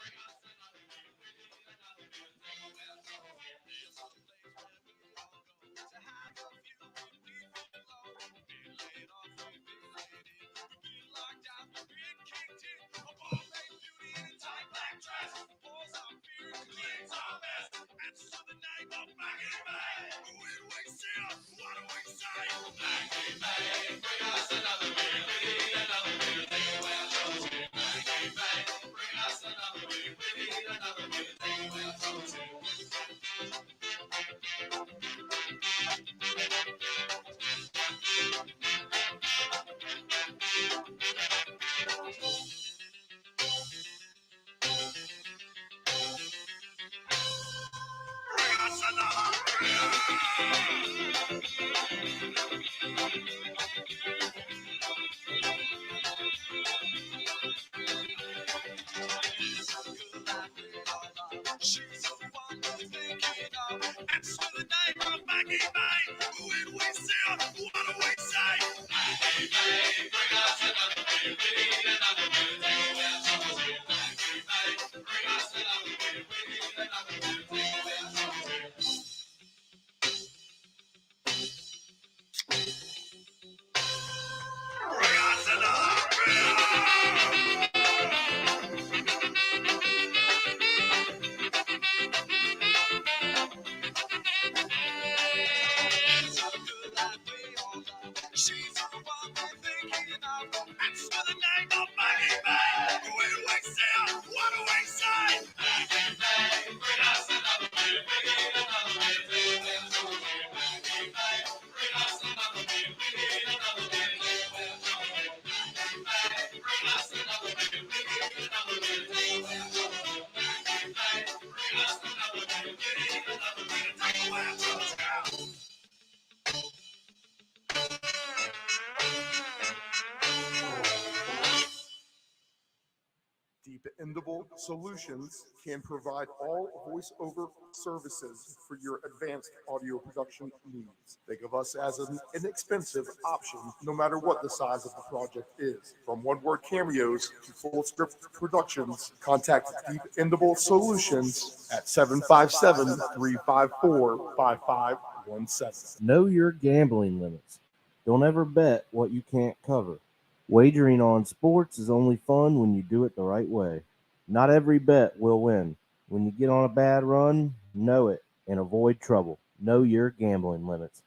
Dependable Solutions can provide all voiceover services for your advanced audio production needs. Think of us as an inexpensive option, no matter what the size of the project is. From one-word cameos to full-script productions, contact Dependable Solutions at 757-354-5517. Know your gambling limits. Don't ever bet what you can't cover. Wagering on sports is only fun when you do it the right way. Not every bet will win. When you get on a bad run, know it and avoid trouble. Know your gambling limits.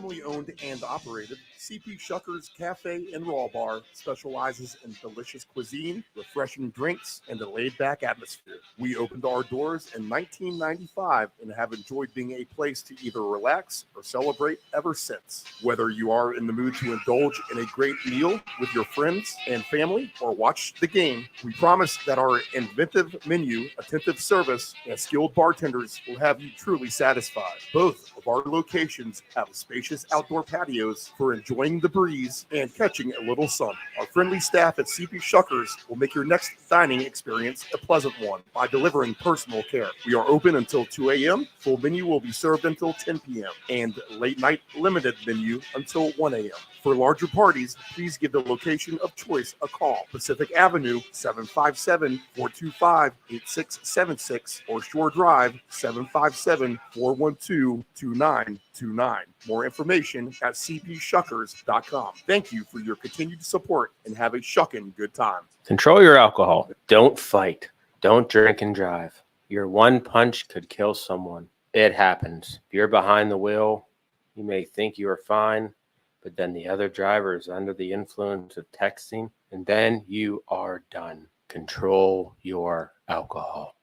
family owned and operated, CP Shuckers Cafe and Raw Bar specializes in delicious cuisine, refreshing drinks, and a laid-back atmosphere. We opened our doors in 1995 and have enjoyed being a place to either relax or celebrate ever since. Whether you are in the mood to indulge in a great meal with your friends and family or watch the game, we promise that our inventive menu, attentive service, and skilled bartenders will have you truly satisfied. Both of our locations have spacious outdoor patios for enjoying the breeze and catching a little sun. Our friendly staff at CP Shuckers will make your next dining experience a pleasant one by delivering personal care. We are open until 2 a.m. Full menu will be served until 10 p.m. and late night limited menu until 1 a.m. For larger parties, please give the location of choice a call. Pacific Avenue, 757-425-8676 or Shore Drive, 757-412-2929. More information at cpshuckers.com. Thank you for your continued support and have a shuckin' good time. Control your alcohol. Don't fight. Don't drink and drive. Your one punch could kill someone. It happens. If you're behind the wheel, you may think you are fine, but then the other driver is under the influence of texting, and then you are done. Control your alcohol.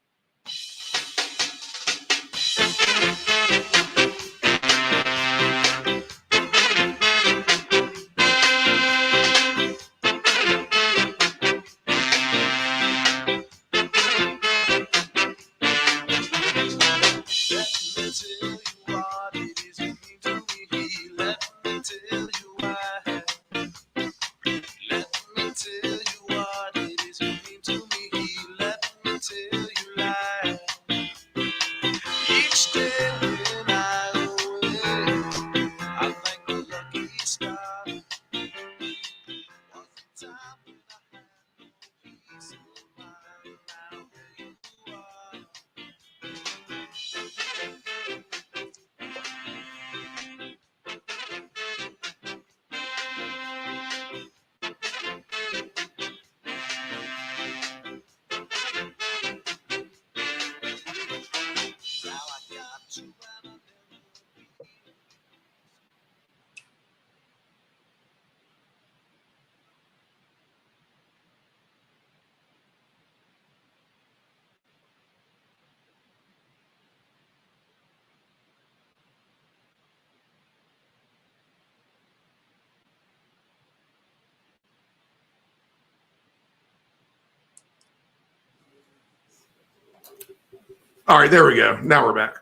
All right, there we go. Now we're back.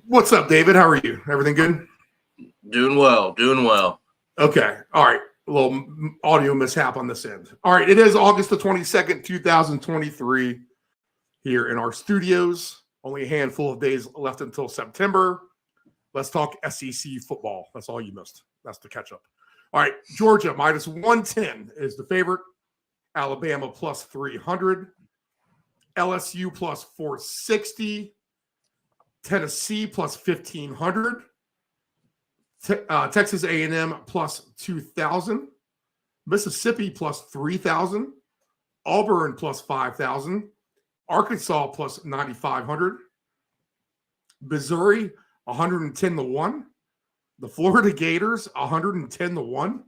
What's up, David? How are you? Everything good? Doing well. Okay. All right. A little audio mishap on this end. All right. It is August the 22nd, 2023 here in our studios. Only a handful of days left until September. Let's talk SEC football. That's all you missed. That's the catch up. All right. Georgia minus 110 is the favorite. Alabama plus 300. LSU plus 460. Tennessee plus 1,500. Texas A&M plus 2,000. Mississippi plus 3,000. Auburn plus 5,000. Arkansas plus 9,500. Missouri 110-1. The Florida Gators 110-1.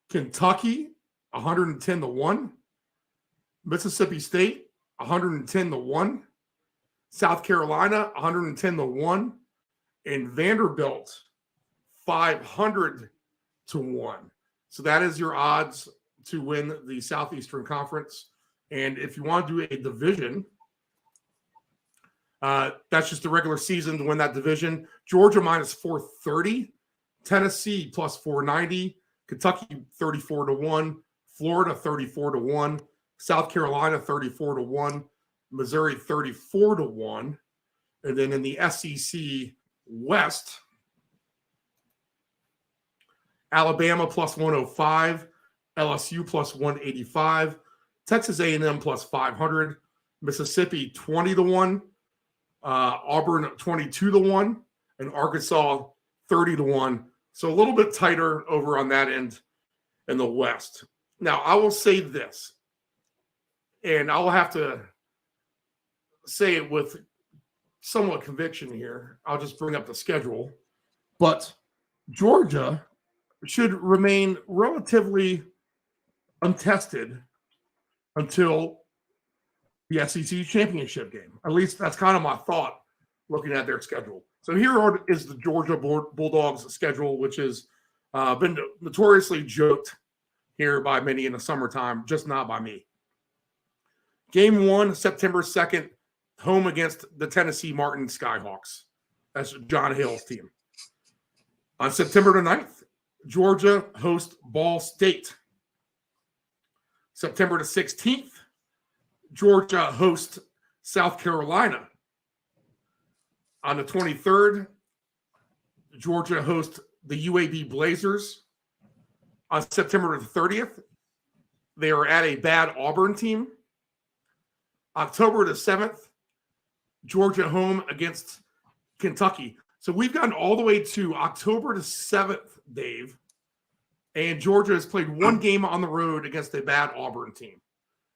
Kentucky 110-1. Mississippi State 110-1. South Carolina 110-1. And Vanderbilt 500-1. So that is your odds to win the Southeastern Conference. And if you want to do a division, that's just the regular season to win that division. Georgia minus 430, Tennessee plus 490, Kentucky 34-1, Florida 34-1, South Carolina 34-1, Missouri 34-1, and then in the SEC West, Alabama plus 105, LSU plus 185, Texas A&M plus 500, Mississippi 20-1, Auburn 22-1, and Arkansas 30-1. So a little bit tighter over on that end in the West. Now, I will say this, and I'll have to say it with somewhat conviction here. I'll just bring up the schedule But Georgia should remain relatively untested until the SEC championship game. At least that's kind of my thought looking at their schedule. So here is the Georgia Bulldogs schedule, which has been notoriously joked here by many in the summertime, just not by me. Game 1, September 2nd, home against the Tennessee Martin Skyhawks. That's John Hale's team. On September the 9th, Georgia hosts Ball State. September the 16th, Georgia hosts South Carolina. On the 23rd, Georgia hosts the UAB Blazers. On September the 30th, they are at a bad Auburn team. October the 7th, Georgia home against Kentucky. So we've gotten all the way to October the 7th, Dave, and Georgia has played one game on the road against a bad Auburn team.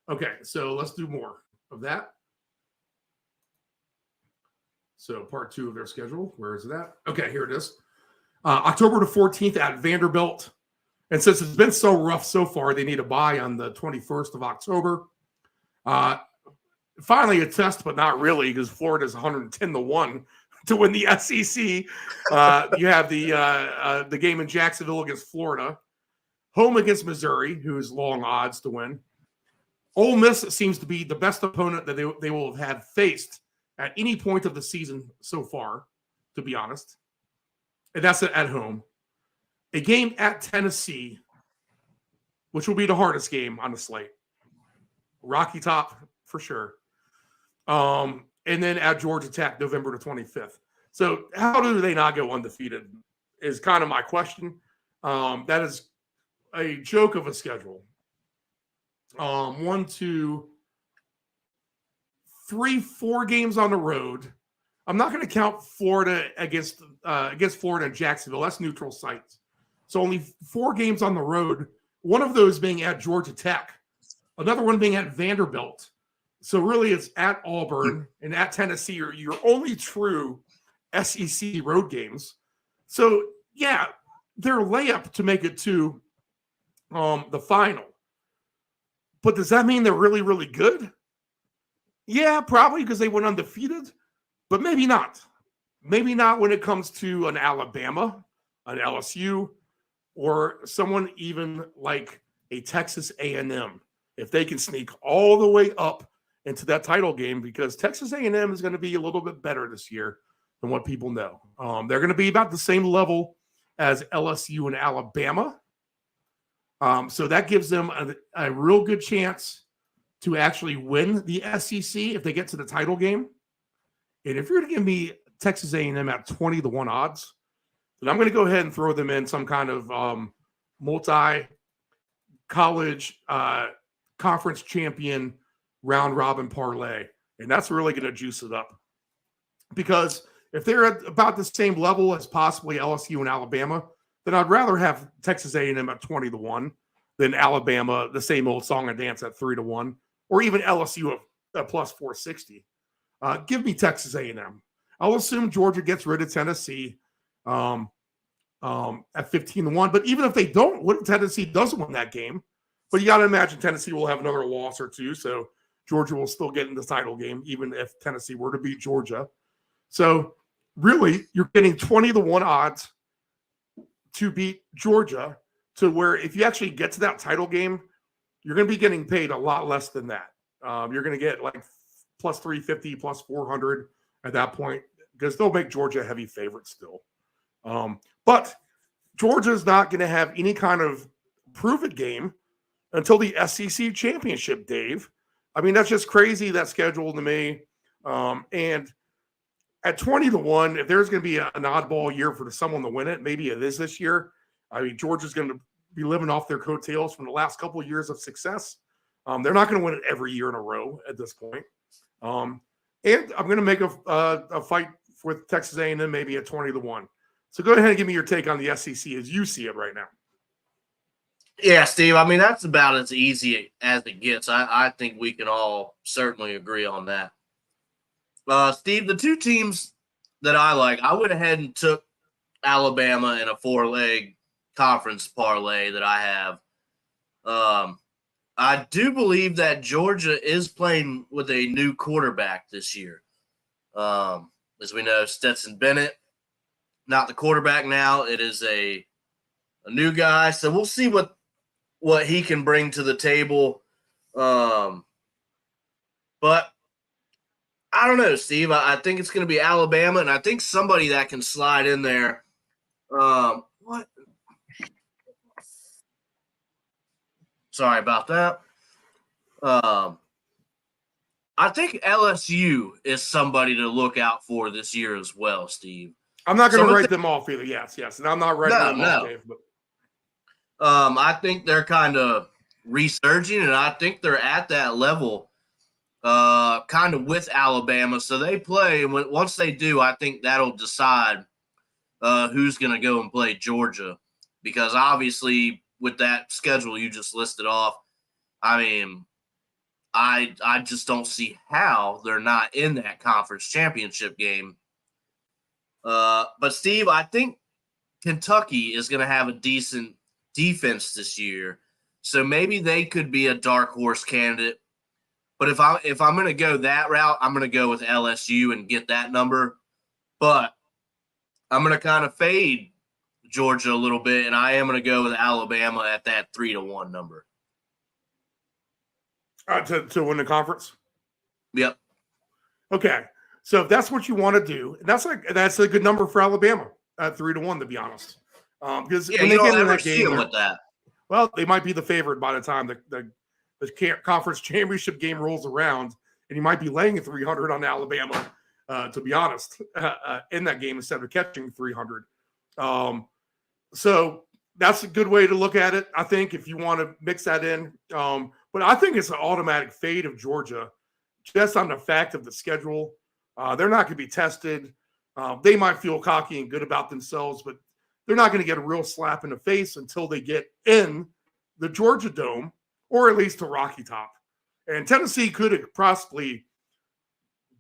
Okay, so let's do more of that. So part 2 of their schedule. Where is it at? Okay, here it is. October the 14th at Vanderbilt. And since it's been so rough so far, they need a bye on the 21st of October. Finally a test, but not really, because Florida's 110-1 to win the SEC. You have the game in Jacksonville against Florida. Home against Missouri, who is long odds to win. Ole Miss seems to be the best opponent that they will have had faced at any point of the season so far, to be honest. And that's at home. A game at Tennessee, which will be the hardest game on the slate. Rocky Top, for sure. And then at Georgia Tech, November the 25th. So how do they not go undefeated is kind of my question. That is a joke of a schedule. 1, 2, 3, 4 games on the road. I'm not going to count Florida against Florida and Jacksonville. That's neutral sites. So only 4 games on the road. One of those being at Georgia Tech. Another one being at Vanderbilt. So really it's at Auburn and at Tennessee are your only true SEC road games. So, yeah, they're a layup to make it to the final. But does that mean they're really, really good? Yeah, probably because they went undefeated, but maybe not. Maybe not when it comes to an Alabama, an LSU, or someone even like a Texas A&M. If they can sneak all the way up into that title game, because Texas A&M is going to be a little bit better this year than what people know. They're going to be about the same level as LSU and Alabama. So that gives them a real good chance to actually win the SEC if they get to the title game. And if you're going to give me Texas A&M at 20-1 odds, then I'm going to go ahead and throw them in some kind of multi-college conference champion round robin parlay. And that's really going to juice it up. Because if they're at about the same level as possibly LSU and Alabama, then I'd rather have Texas A&M at 20-1 than Alabama, the same old song and dance at 3-1, or even LSU at plus 460. Give me Texas A&M. I'll assume Georgia gets rid of Tennessee at 15-1. But even if they don't, what if Tennessee doesn't win that game? But you got to imagine Tennessee will have another loss or two, so Georgia will still get in the title game, even if Tennessee were to beat Georgia. So really, you're getting 20-1 odds to beat Georgia, to where if you actually get to that title game, you're going to be getting paid a lot less than that. You're going to get like plus 350, plus 400 at that point, because they'll make Georgia a heavy favorite still. But Georgia's not going to have any kind of prove-it game until the SEC championship, Dave. I mean, that's just crazy, that schedule to me. And at 20-1, if there's going to be an oddball year for someone to win it, maybe it is this year. I mean, Georgia's going to be living off their coattails from the last couple of years of success. They're not going to win it every year in a row at this point. And I'm going to make a fight with Texas A&M maybe at 20-1. So go ahead and give me your take on the SEC as you see it right now. Yeah, Steve, I mean, that's about as easy as it gets. I think we can all certainly agree on that. Steve, the two teams that I like, I went ahead and took Alabama in a 4-leg conference parlay that I have. I do believe that Georgia is playing with a new quarterback this year. As we know, Stetson Bennett, not the quarterback now. It is a new guy. So we'll see what he can bring to the table. But I don't know, Steve. I think it's going to be Alabama, and I think somebody that can slide in there. What? Sorry about that. I think LSU is somebody to look out for this year as well, Steve. I'm not going to write them off either. Yes. And I'm not writing them off, Dave. But. I think they're kind of resurging, and I think they're at that level kind of with Alabama. So they play, and once they do, I think that'll decide who's going to go and play Georgia. Because obviously with that schedule you just listed off, I mean, I just don't see how they're not in that conference championship game. But, Steve, I think Kentucky is going to have a decent defense this year. So maybe they could be a dark horse candidate. But if I'm going to go that route, I'm going to go with LSU and get that number. But I'm going to kind of fade Georgia a little bit, and I am going to go with Alabama at that 3-1 number. To win the conference? Yep. Okay. So if that's what you want to do, that's a good number for Alabama at 3-1, to be honest. Because when they get in that game with that. Well, they might be the favorite by the time the conference championship game rolls around, and you might be laying 300 on Alabama, to be honest, in that game instead of catching 300. So that's a good way to look at it, I think, if you want to mix that in. But I think it's an automatic fade of Georgia just on the fact of the schedule. They're not going to be tested. They might feel cocky and good about themselves, but they're not going to get a real slap in the face until they get in the Georgia Dome or at least to Rocky Top. And Tennessee could possibly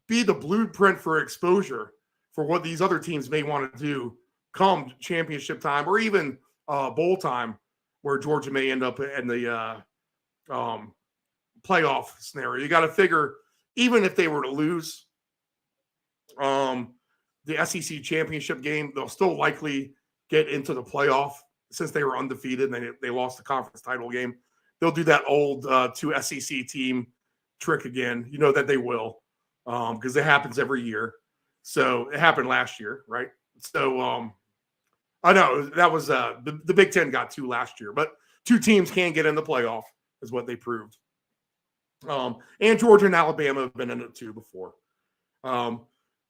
be the blueprint for exposure for what these other teams may want to do come championship time or even bowl time, where Georgia may end up in the playoff scenario. You got to figure, even if they were to lose the SEC championship game, they'll still likely get into the playoff since they were undefeated and they lost the conference title game. They'll do that old two SEC team trick again. You know that they will, because it happens every year. So it happened last year, right? So I know that was the Big Ten got 2 last year, but 2 teams can get in the playoff is what they proved. And Georgia and Alabama have been in it 2 before.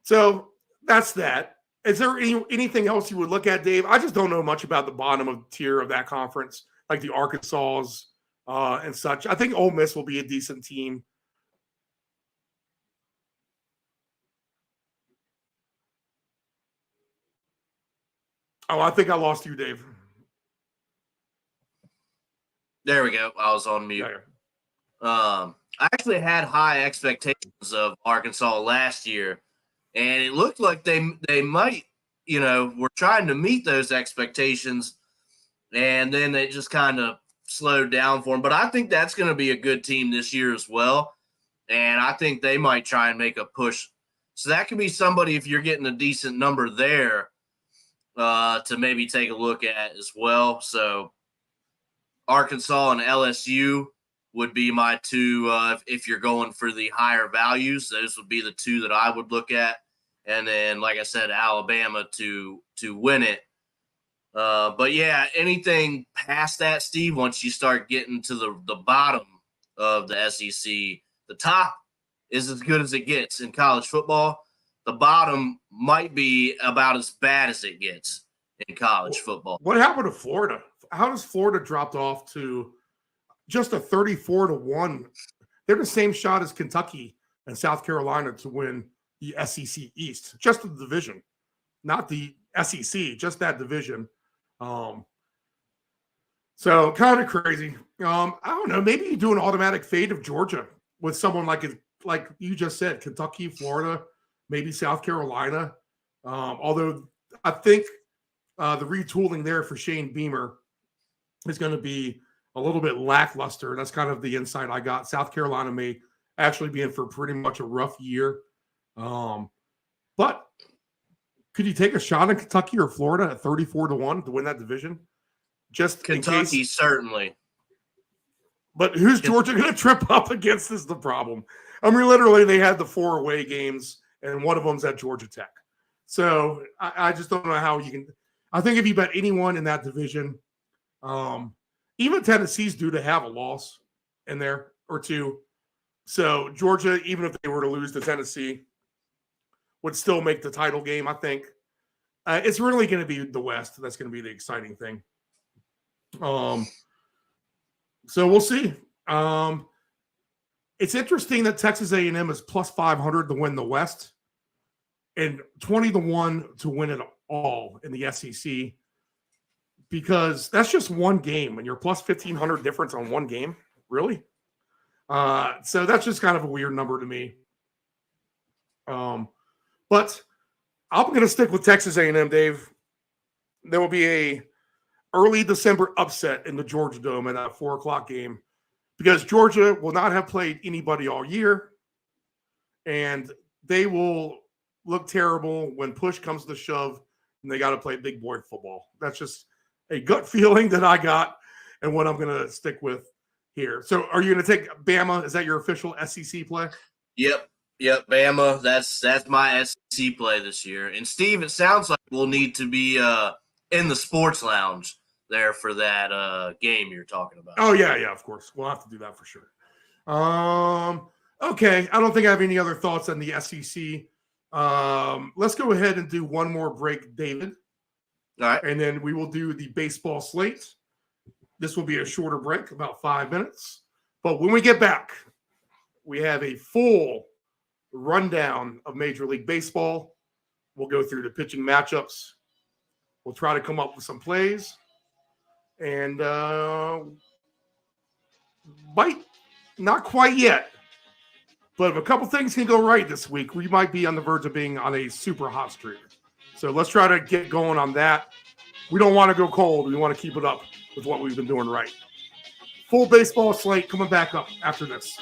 So that's that. Is there anything else you would look at, Dave? I just don't know much about the bottom of tier of that conference, like the Arkansas and such. I think Ole Miss will be a decent team. Oh, I think I lost you, Dave. There we go. I was on mute. I actually had high expectations of Arkansas last year, and it looked like they might, were trying to meet those expectations, and then it just kind of slowed down for them. But I think that's going to be a good team this year as well, and I think they might try and make a push. So that could be somebody, if you're getting a decent number there, to maybe take a look at as well. So Arkansas and LSU would be my 2. If you're going for the higher values, those would be the 2 that I would look at. And then, like I said, Alabama to win it. But yeah, anything past that, Steve, once you start getting to the bottom of the SEC, the top is as good as it gets in college football. The bottom might be about as bad as it gets in college football. What happened to Florida? How does Florida dropped off to just a 34-1? They're the same shot as Kentucky and South Carolina to win the SEC East, just the division, not the SEC, just that division. So kind of crazy. I don't know. Maybe you do an automatic fade of Georgia with someone like you just said, Kentucky, Florida, maybe South Carolina. Although I think the retooling there for Shane Beamer is going to be a little bit lackluster. That's kind of the insight I got. South Carolina may actually be in for pretty much a rough year. But could you take a shot in Kentucky or Florida at 34-1 to win that division? Just Kentucky, certainly. But who's Georgia going to trip up against is the problem. I mean, literally, they had the 4 away games, and one of them's at Georgia Tech. So I just don't know how you can. I think if you bet anyone in that division, even Tennessee's due to have a loss in there or two. So Georgia, even if they were to lose to Tennessee, would still make the title game, I think. It's really going to be the West. That's going to be the exciting thing. So we'll see. It's interesting that Texas A&M is plus 500 to win the West and 20-1 to win it all in the SEC, because that's just one game and you're plus 1,500 difference on one game. Really? So that's just kind of a weird number to me. But I'm going to stick with Texas A&M, Dave. There will be a early December upset in the Georgia Dome in that 4:00 game, because Georgia will not have played anybody all year, and they will look terrible when push comes to shove and they got to play big boy football. That's just a gut feeling that I got and what I'm going to stick with here. So are you going to take Bama? Is that your official SEC play? Yep, Bama. That's my SEC play this year. And Steve, it sounds like we'll need to be in the sports lounge there for that game you're talking about. Oh, yeah, of course. We'll have to do that for sure. Okay, I don't think I have any other thoughts on the SEC. Let's go ahead and do one more break, David. All right. And then we will do the baseball slate. This will be a shorter break, about 5 minutes. But when we get back, we have a full rundown of Major League Baseball. We'll go through the pitching matchups. We'll try to come up with some plays. And not quite yet. But if a couple things can go right this week, we might be on the verge of being on a super hot streak. So let's try to get going on that. We don't want to go cold. We want to keep it up with what we've been doing right. Full baseball slate coming back up after this.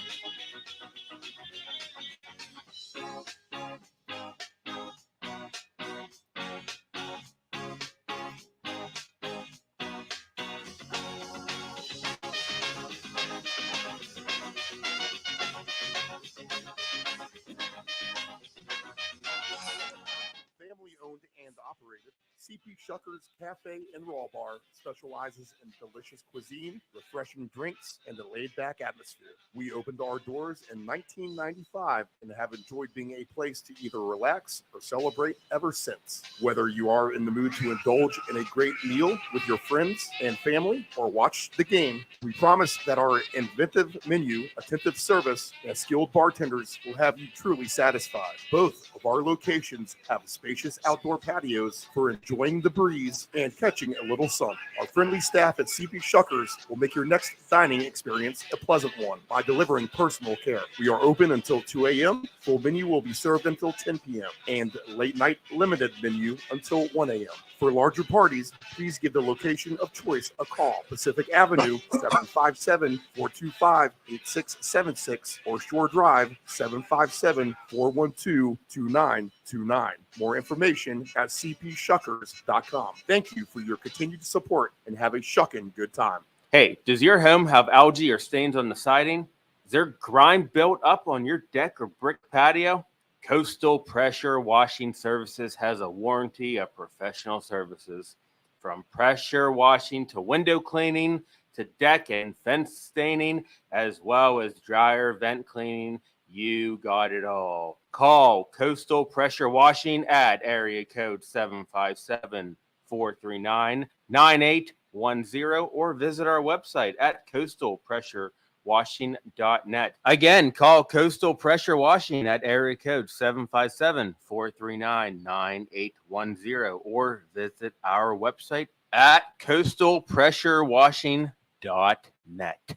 Family-owned and operated, CP Shuckers Cafe and Raw Bar specializes in delicious cuisine, refreshing drinks, and a laid-back atmosphere. We opened our doors in 1995 and have enjoyed being a place to either relax or celebrate ever since. Whether you are in the mood to indulge in a great meal with your friends and family or watch the game, we promise that our inventive menu, attentive service, and skilled bartenders will have you truly satisfied. Both of our locations have spacious outdoor patios for enjoying the breeze and catching a little sun. Our friendly staff at CP Shuckers will make your next dining experience a pleasant one by delivering personal care. We are open until 2 a.m. Full menu will be served until 10 p.m. and late night limited menu until 1 a.m. For larger parties, please give the location of choice a call. Pacific Avenue, 757-425-8676 or Shore Drive, 757-412-2929. More information at cpshuckers.com. Thank you for your continued support and have a shuckin' good time. Hey, does your home have algae or stains on the siding? Is there grime built up on your deck or brick patio? Coastal Pressure Washing Services has a warranty of professional services. From pressure washing to window cleaning to deck and fence staining, as well as dryer vent cleaning, you got it all. Call Coastal Pressure Washing at area code 757-439-9810 or visit our website at coastalpressurewashing.net. Again, call Coastal Pressure Washing at area code 757-439-9810 or visit our website at coastalpressurewashing.net.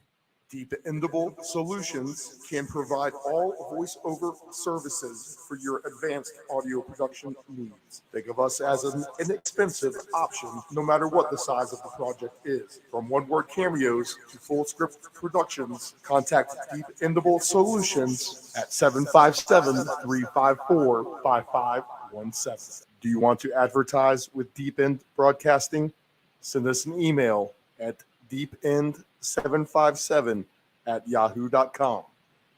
Dependable Solutions can provide all voiceover services for your advanced audio production needs. Think of us as an inexpensive option, no matter what the size of the project is. From one-word cameos to full script productions, contact Dependable Solutions at 757-354-5517. Do you want to advertise with Deep End Broadcasting? Send us an email at deepend757@yahoo.com.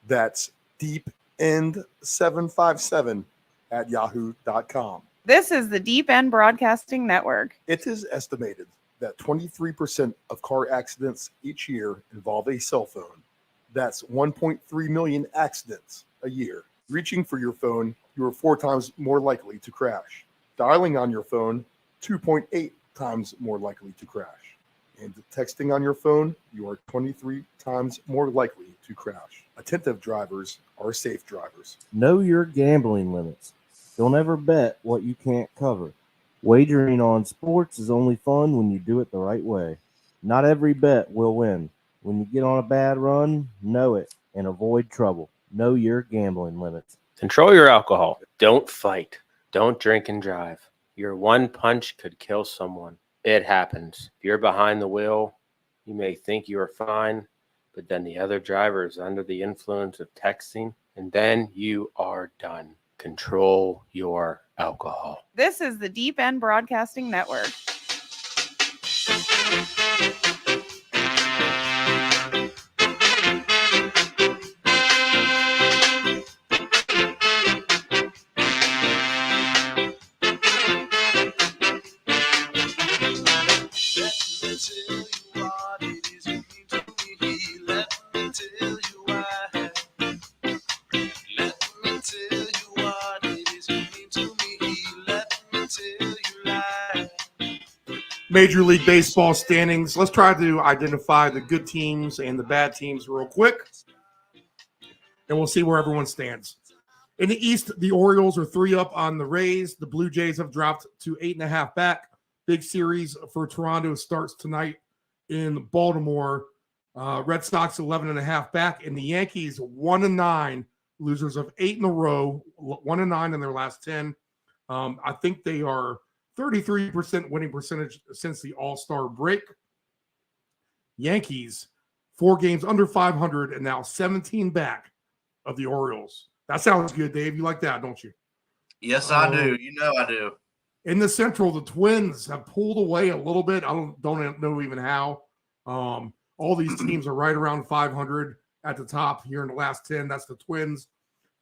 That's deepend757@yahoo.com. This is the Deep End Broadcasting Network. It is estimated that 23% of car accidents each year involve a cell phone. That's 1.3 million accidents a year. Reaching for your phone, you are 4 times more likely to crash. Dialing on your phone, 2.8 times more likely to crash. And texting on your phone, you are 23 times more likely to crash. Attentive drivers are safe drivers. Know your gambling limits. Don't ever bet what you can't cover. Wagering on sports is only fun when you do it the right way. Not every bet will win. When you get on a bad run, know it and avoid trouble. Know your gambling limits. Control your alcohol. Don't fight. Don't drink and drive. Your one punch could kill someone. It happens. If you're behind the wheel, you may think you are fine, but then the other driver is under the influence of texting, and then you are done. Control your alcohol. This is the Deep End Broadcasting Network. Major League Baseball standings. Let's try to identify the good teams and the bad teams real quick, and we'll see where everyone stands. In the East, the Orioles are 3 up on the Rays. The Blue Jays have dropped to 8.5 back. Big series for Toronto starts tonight in Baltimore. Red Sox 11.5 back, and the Yankees 1-9, losers of 8 in a row, 1-9 in their last 10. I think they are 33% winning percentage since the All-Star break. Yankees, 4 games under 500 and now 17 back of the Orioles. That sounds good, Dave. You like that, don't you? Yes, I do. You know I do. In the Central, the Twins have pulled away a little bit. I don't know even how. All these teams are right around 500 at the top here in the last 10. That's the Twins,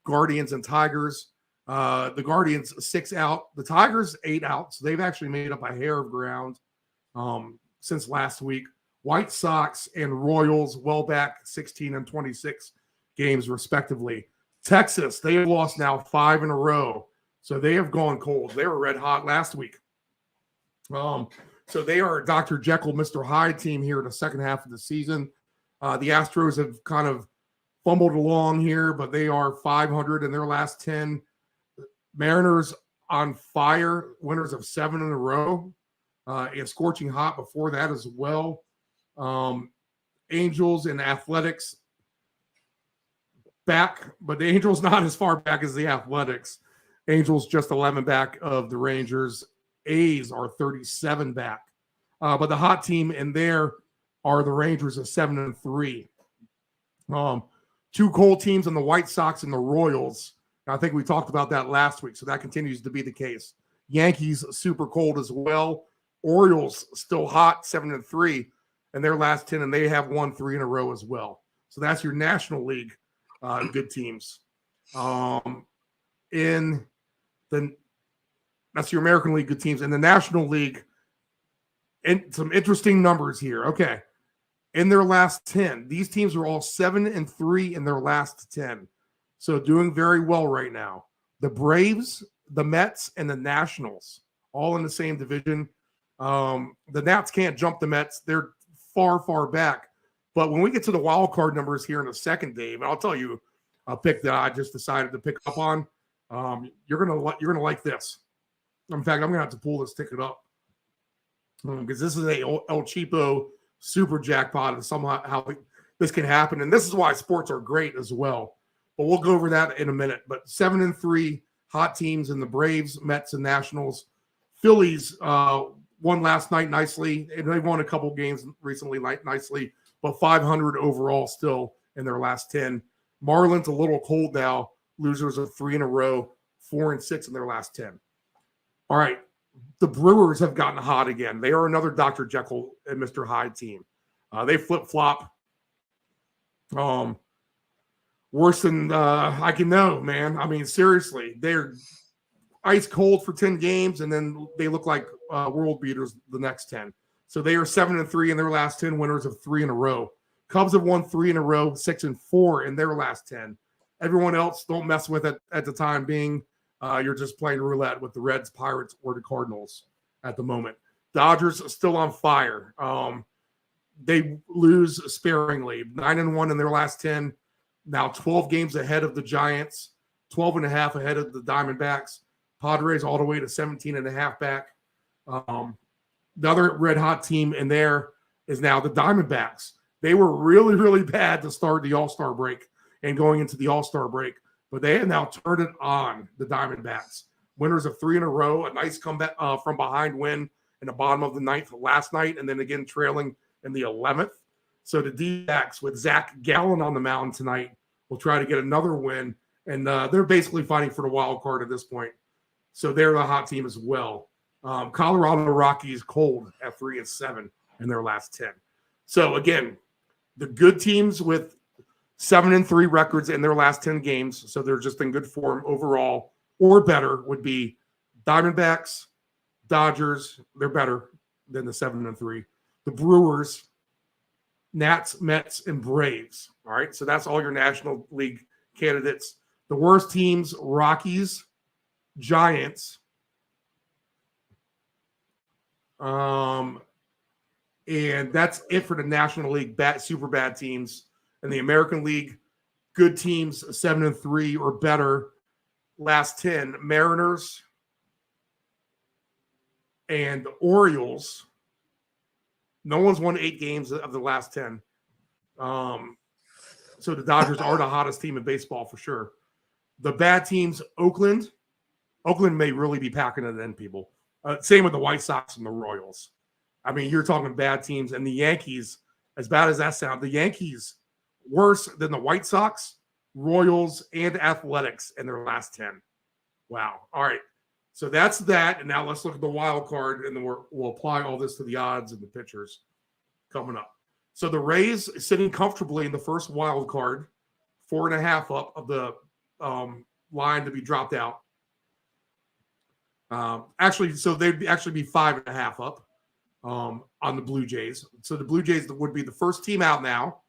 Guardians, and Tigers. The Guardians 6 out, the Tigers 8 out, so they've actually made up a hair of ground since last week. White Sox and Royals well back 16 and 26 games respectively. Texas, they have lost now 5 in a row, so they have gone cold. They were red hot last week. So they are a Dr. Jekyll, Mr. Hyde team here in the second half of the season. The Astros have kind of fumbled along here, but they are 500 in their last 10. Mariners on fire, winners of 7 in a row, and scorching hot before that as well. Angels and Athletics back, but the Angels not as far back as the Athletics. Angels just 11 back of the Rangers. A's are 37 back. But the hot team in there are the Rangers at 7-3. 2 cold teams in the White Sox and the Royals. I think we talked about that last week, so that continues to be the case. Yankees super cold as well. Orioles still hot, 7-3 in their last 10, and they have won 3 in a row as well. So that's your National League good teams. That's your American League good teams. In the National League, and some interesting numbers here. Okay. In their last 10, these teams are all 7-3 in their last 10. So doing very well right now. The Braves, the Mets, and the Nationals, all in the same division. The Nats can't jump the Mets. They're far, far back. But when we get to the wild card numbers here in a second, Dave, and I'll tell you a pick that I just decided to pick up on. You're gonna like this. In fact, I'm gonna have to pull this ticket up because this is a El Cheapo super jackpot, and somehow this can happen. And this is why sports are great as well. But we'll go over that in a minute. But 7-3 hot teams in the Braves, Mets, and Nationals. Phillies won last night nicely, and they won a couple games recently nicely, but 500 overall still in their last 10. Marlins a little cold now, losers of 3 in a row, 4-6 in their last 10. All right, the Brewers have gotten hot again. They are another Dr. Jekyll and Mr. Hyde team. They flip-flop. Worse than I can know, man. I mean, seriously, they're ice cold for 10 games, and then they look like world beaters the next 10. So they are 7-3 in their last 10, winners of 3 in a row. Cubs have won 3 in a row, 6-4 in their last 10. Everyone else, don't mess with it at the time being. You're just playing roulette with the Reds, Pirates, or the Cardinals at the moment. Dodgers are still on fire. They lose sparingly, 9-1 in their last 10. Now 12 games ahead of the Giants, 12.5 ahead of the Diamondbacks. Padres all the way to 17.5 back. The other red hot team in there is now the Diamondbacks. They were really, really bad to start the All-Star break and going into the All-Star break, but they have now turned it on, the Diamondbacks. Winners of 3 in a row, a nice comeback from behind win in the bottom of the 9th last night, and then again trailing in the 11th. So the D-backs with Zach Gallen on the mound tonight will try to get another win, and they're basically fighting for the wild card at this point. So they're the hot team as well. Colorado Rockies cold at 3-7 in their last 10. So again, the good teams with 7-3 records in their last 10 games, so they're just in good form overall or better, would be Diamondbacks, Dodgers. They're better than the 7-3. The Brewers, Nats, Mets, and Braves. All right, so that's all your National League candidates. The worst teams, Rockies, Giants, and that's it for the National League super bad teams. In the American League, good teams, 7-3 or better. Last 10, Mariners and Orioles. No one's won 8 games of the last 10. So the Dodgers are the hottest team in baseball for sure. The bad teams, Oakland. Oakland may really be packing it in, people. Same with the White Sox and the Royals. I mean, you're talking bad teams. And the Yankees, as bad as that sounds, the Yankees worse than the White Sox, Royals, and Athletics in their last 10. Wow. All right. So that's that. And now let's look at the wild card, and then we'll apply all this to the odds and the pitchers coming up. So the Rays sitting comfortably in the first wild card, 4.5 up of the line to be dropped out. So they'd actually be 5.5 up on the Blue Jays. So the Blue Jays would be the first team out now.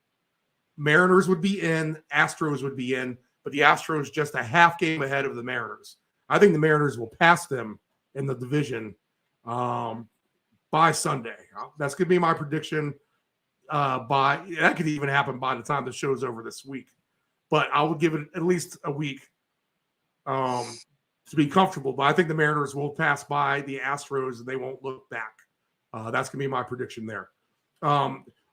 Mariners would be in, Astros would be in, but the Astros just a half game ahead of the Mariners. I think the Mariners will pass them in the division by Sunday. That's going to be my prediction. That could even happen by the time the show's over this week. But I would give it at least a week to be comfortable. But I think the Mariners will pass by the Astros and they won't look back. That's going to be my prediction there.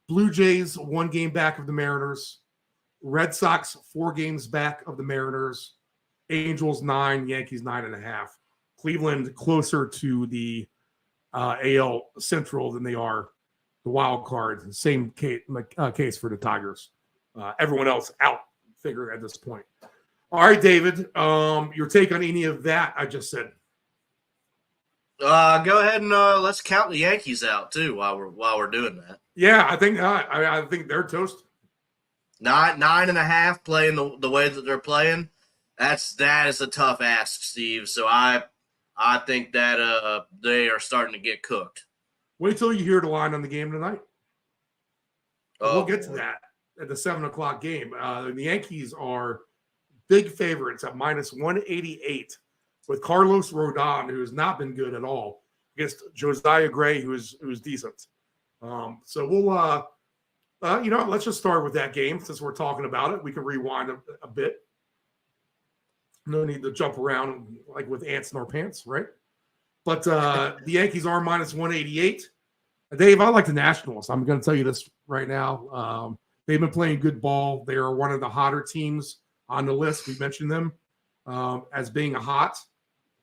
Blue Jays, 1 game back of the Mariners. Red Sox, 4 games back of the Mariners. Angels, 9. Yankees, 9.5. Cleveland closer to the AL Central than they are the wild card. Same case for the Tigers. Everyone else out, figure at this point. All right, David, your take on any of that I just said? Go ahead and let's count the Yankees out too while we're doing that. Yeah, I think they're toast. 9.5 playing the way that they're playing. That is a tough ask, Steve. So I think that they are starting to get cooked. Wait till you hear the line on the game tonight. We'll get to that at the 7:00 game. The Yankees are big favorites at -188 with Carlos Rodon, who has not been good at all, against Josiah Gray, who's decent. So we'll, let's just start with that game since we're talking about it. We can rewind a bit. No need to jump around like with ants in our pants, right? But the Yankees are -188. Dave, I like the Nationals. I'm going to tell you this right now. They've been playing good ball. They are one of the hotter teams on the list. We mentioned them as being hot.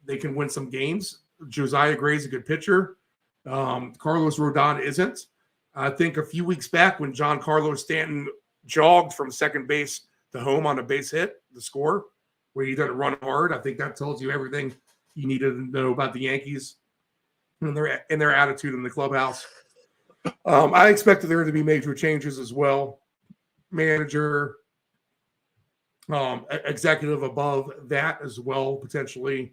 They can win some games. Josiah Gray's a good pitcher. Carlos Rodon isn't. I think a few weeks back when John Carlos Stanton jogged from second base to home on a base hit, the score, where he doesn't run hard, I think that tells you everything you needed to know about the Yankees and their attitude in the clubhouse. I expected there to be major changes as well. Manager, executive above that as well, potentially,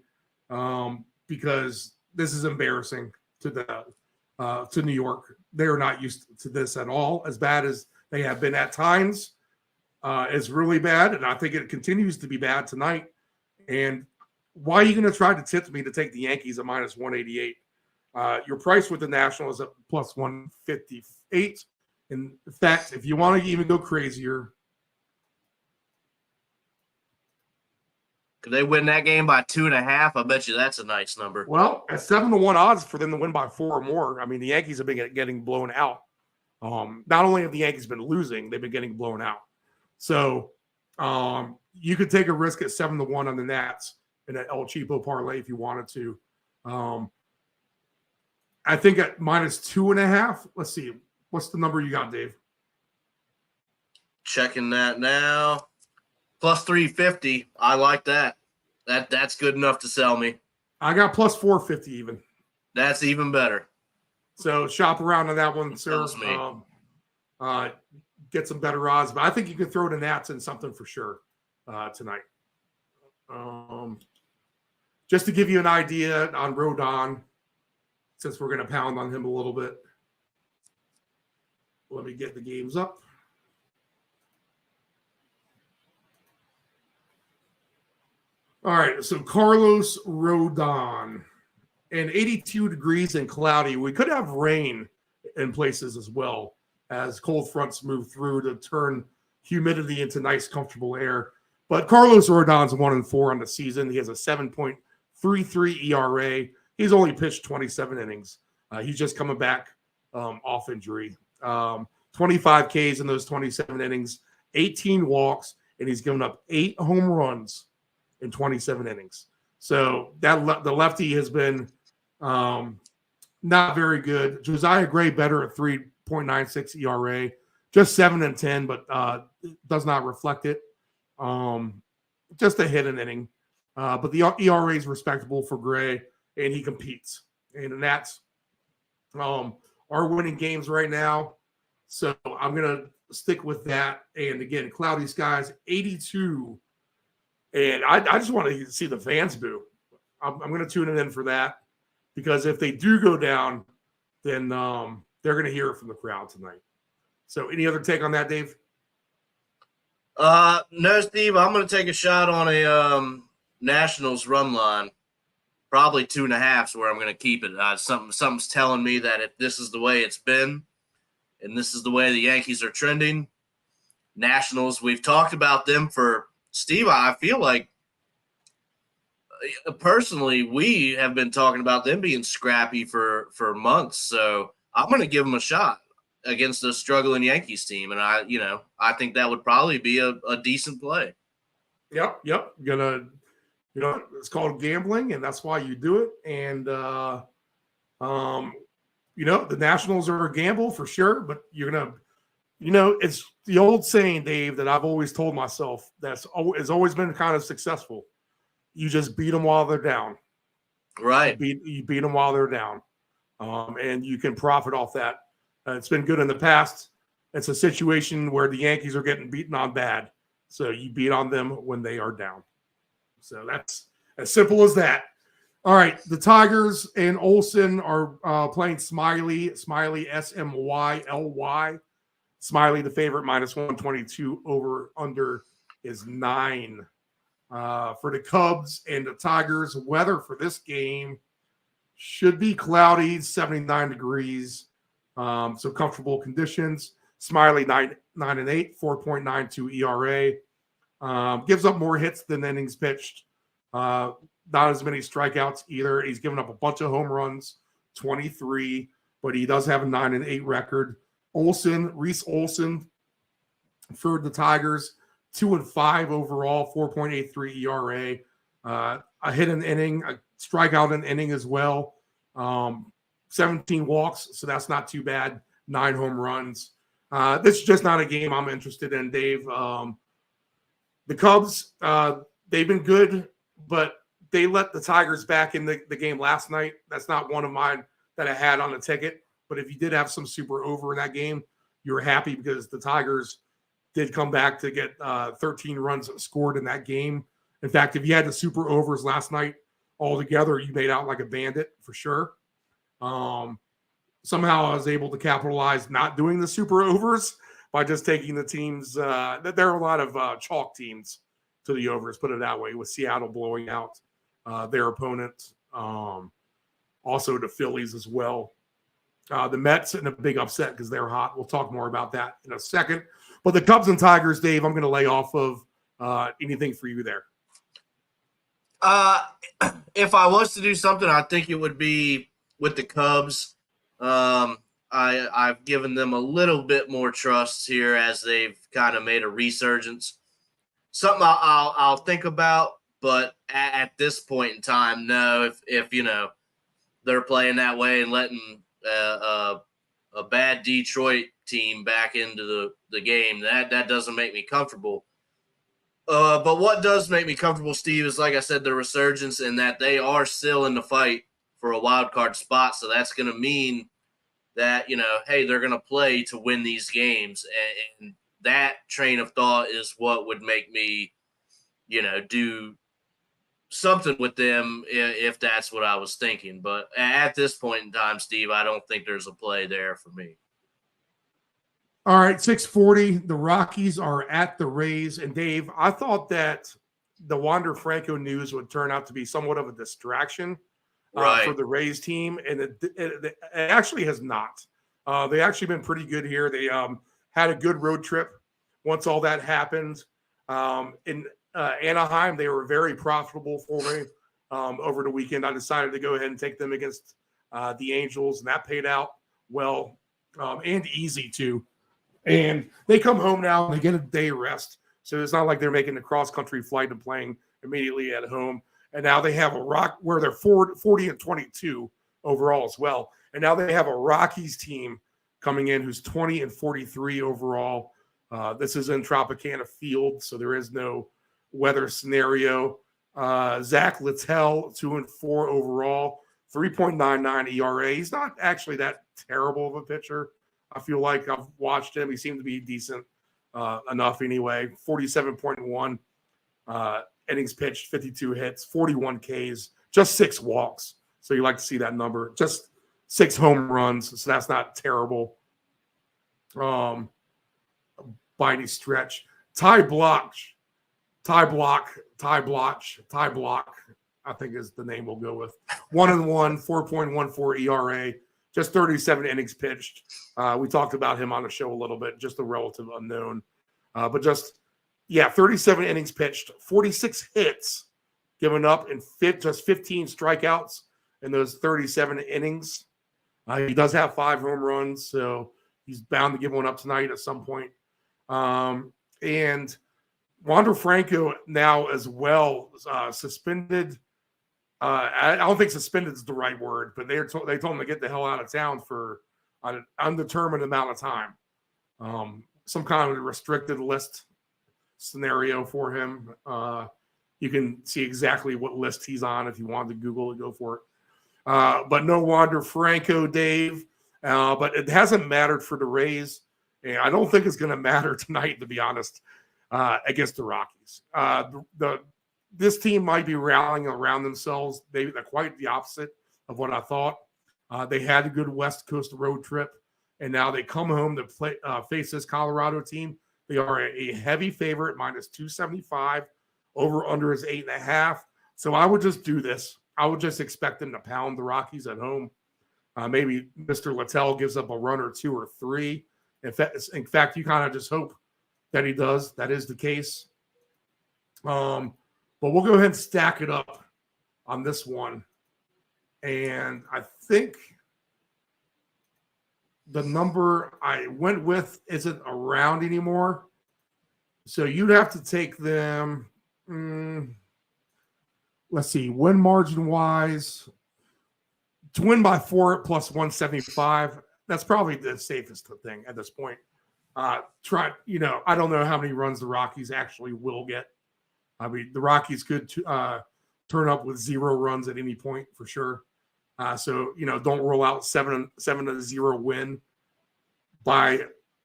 because this is embarrassing to New York. They are not used to this at all. As bad as they have been at times, is really bad, and I think it continues to be bad tonight. And why are you going to try to tip me to take the Yankees at minus 188? Your price with the National is at plus 158. In fact, if you want to even go crazier, Could they win that game by 2.5? I bet you that's a nice number. well, at 7-1 odds for them to win by 4 or more. I mean, the Yankees have been getting blown out. Not only have the Yankees been losing, they've been getting blown out. So you could take a risk at 7-1 on the Nats in an El Cheapo parlay if you wanted to. I think at minus 2.5. Let's see. What's the number you got, Dave? Checking that now. Plus 350. I like that. That's good enough to sell me. I got plus 450 even. That's even better. So shop around on that one, sir. Sells me. Get some better odds, but I think you can throw the Nats in something for sure tonight. Just to give you an idea on Rodon, since we're going to pound on him a little bit. Let me get the games up. All right, so Carlos Rodon, and 82 degrees and cloudy. We could have rain in places as well as cold fronts move through to turn humidity into nice, comfortable air. But Carlos Rodon's 1-4 on the season. He has a 7.33 ERA. He's only pitched 27 innings. He's just coming back off injury. 25 Ks in those 27 innings, 18 walks, and he's given up 8 home runs in 27 innings. So the lefty has been not very good. Josiah Gray better at 3.96 ERA, just 7-10, but does not reflect it. Just a hit an inning. But the ERA is respectable for Gray, and he competes. And the Nats are winning games right now. So I'm going to stick with that. And again, cloudy skies, 82. And I just want to see the fans boo. I'm going to tune it in for that, because if they do go down, then they're going to hear it from the crowd tonight. So any other take on that, Dave? No, Steve. I'm going to take a shot on a Nationals run line. Probably 2.5 is where I'm going to keep it. Something's telling me that if this is the way it's been, and this is the way the Yankees are trending, Nationals, we've talked about them for Steve. I feel like personally, we have been talking about them being scrappy for months. So I'm going to give them a shot against a struggling Yankees team. And I think that would probably be a decent play. Yep. It's called gambling, and that's why you do it. And, the Nationals are a gamble for sure, but you're going to, it's the old saying, Dave, that I've always told myself has always been kind of successful. You just beat them while they're down. Right. You beat them while they're down. And you can profit off that. It's been good in the past. It's a situation where the Yankees are getting beaten on bad. So you beat on them when they are down. So that's as simple as that. All right. The Tigers and Olsen are playing Smiley, Smyly. Smiley, the favorite, minus 122. Over under is 9. For the Cubs and the Tigers, weather for this game should be cloudy, 79 degrees. So comfortable conditions. Smiley 9-8, 4.92 ERA. Gives up more hits than innings pitched. Not as many strikeouts either. He's given up a bunch of home runs, 23, but he does have a 9-8 record. Reese Olsen, for the Tigers. 2-5 overall, 4.83 ERA. A hit an inning, a strikeout an inning as well. 17 walks, so that's not too bad. 9 home runs. This is just not a game I'm interested in, Dave. The Cubs, they've been good, but they let the Tigers back in the game last night. That's not one of mine that I had on the ticket. But if you did have some super over in that game, you were happy because the Tigers did come back to get 13 runs scored in that game. In fact, if you had the super overs last night all together, you made out like a bandit for sure. Somehow I was able to capitalize not doing the super overs by just taking the teams. There are a lot of chalk teams to the overs, put it that way, with Seattle blowing out their opponent. Also the Phillies as well. The Mets in a big upset because they're hot. We'll talk more about that in a second. But the Cubs and Tigers, Dave, I'm going to lay off of anything for you there. If I was to do something, I think it would be with the Cubs. I've given them a little bit more trust here as they've kind of made a resurgence. Something I'll think about, but at this point in time, no. If you know they're playing that way and letting a bad Detroit team back into the game, that doesn't make me comfortable. But what does make me comfortable, Steve, is, like I said, the resurgence and that they are still in the fight for a wild card spot. So that's going to mean that, hey, they're going to play to win these games. And that train of thought is what would make me, do something with them if that's what I was thinking. But at this point in time, Steve, I don't think there's a play there for me. All right, 6:40. The Rockies are at the Rays. And Dave, I thought that the Wander Franco news would turn out to be somewhat of a distraction for the Rays team, and it actually has not. They actually been pretty good here. They had a good road trip once all that happened. In Anaheim, they were very profitable for me over the weekend. I decided to go ahead and take them against the Angels, and that paid out well and easy too. And they come home now and they get a day rest. So it's not like they're making the cross-country flight and playing immediately at home. And now they have a rock where they're 40-22 overall as well. And now they have a Rockies team coming in who's 20-43 overall. This is in Tropicana Field, so there is no weather scenario. Zach Littell, 2-4 overall, 3.99 ERA. He's not actually that terrible of a pitcher. I feel like I've watched him. He seemed to be decent enough anyway. 47.1 innings pitched, 52 hits, 41 Ks, just 6 walks. So you like to see that number. Just 6 home runs, so that's not terrible by any stretch. Ty Block, I think is the name we'll go with. 1-1, 4.14 ERA. Just 37 innings pitched. We talked about him on the show a little bit, just a relative unknown. But 37 innings pitched, 46 hits given up, and just 15 strikeouts in those 37 innings. He does have 5 home runs, so he's bound to give one up tonight at some point. And Wander Franco now as well, suspended. I don't think suspended is the right word, but they told him to get the hell out of town for an undetermined amount of time. Some kind of restricted list scenario for him. You can see exactly what list he's on if you want to Google it, go for it. But no Wander Franco, Dave. But it hasn't mattered for the Rays, and I don't think it's going to matter tonight, to be honest, against the Rockies. This team might be rallying around themselves. They're quite the opposite of what I thought. They had a good West Coast road trip, and now they come home to face this Colorado team. They are a heavy favorite, -275. Over under is 8.5. So I would just do this. I would just expect them to pound the Rockies at home. Maybe Mr. Littell gives up a run or 2 or 3. In fact, you kind of just hope that he does. That is the case. But we'll go ahead and stack it up on this one. And I think the number I went with isn't around anymore. So you'd have to take them. Let's see, win margin wise, to win by 4 at plus 175. That's probably the safest thing at this point. I don't know how many runs the Rockies actually will get. I mean, the Rockies could turn up with 0 runs at any point for sure. So don't rule out 7-0 win by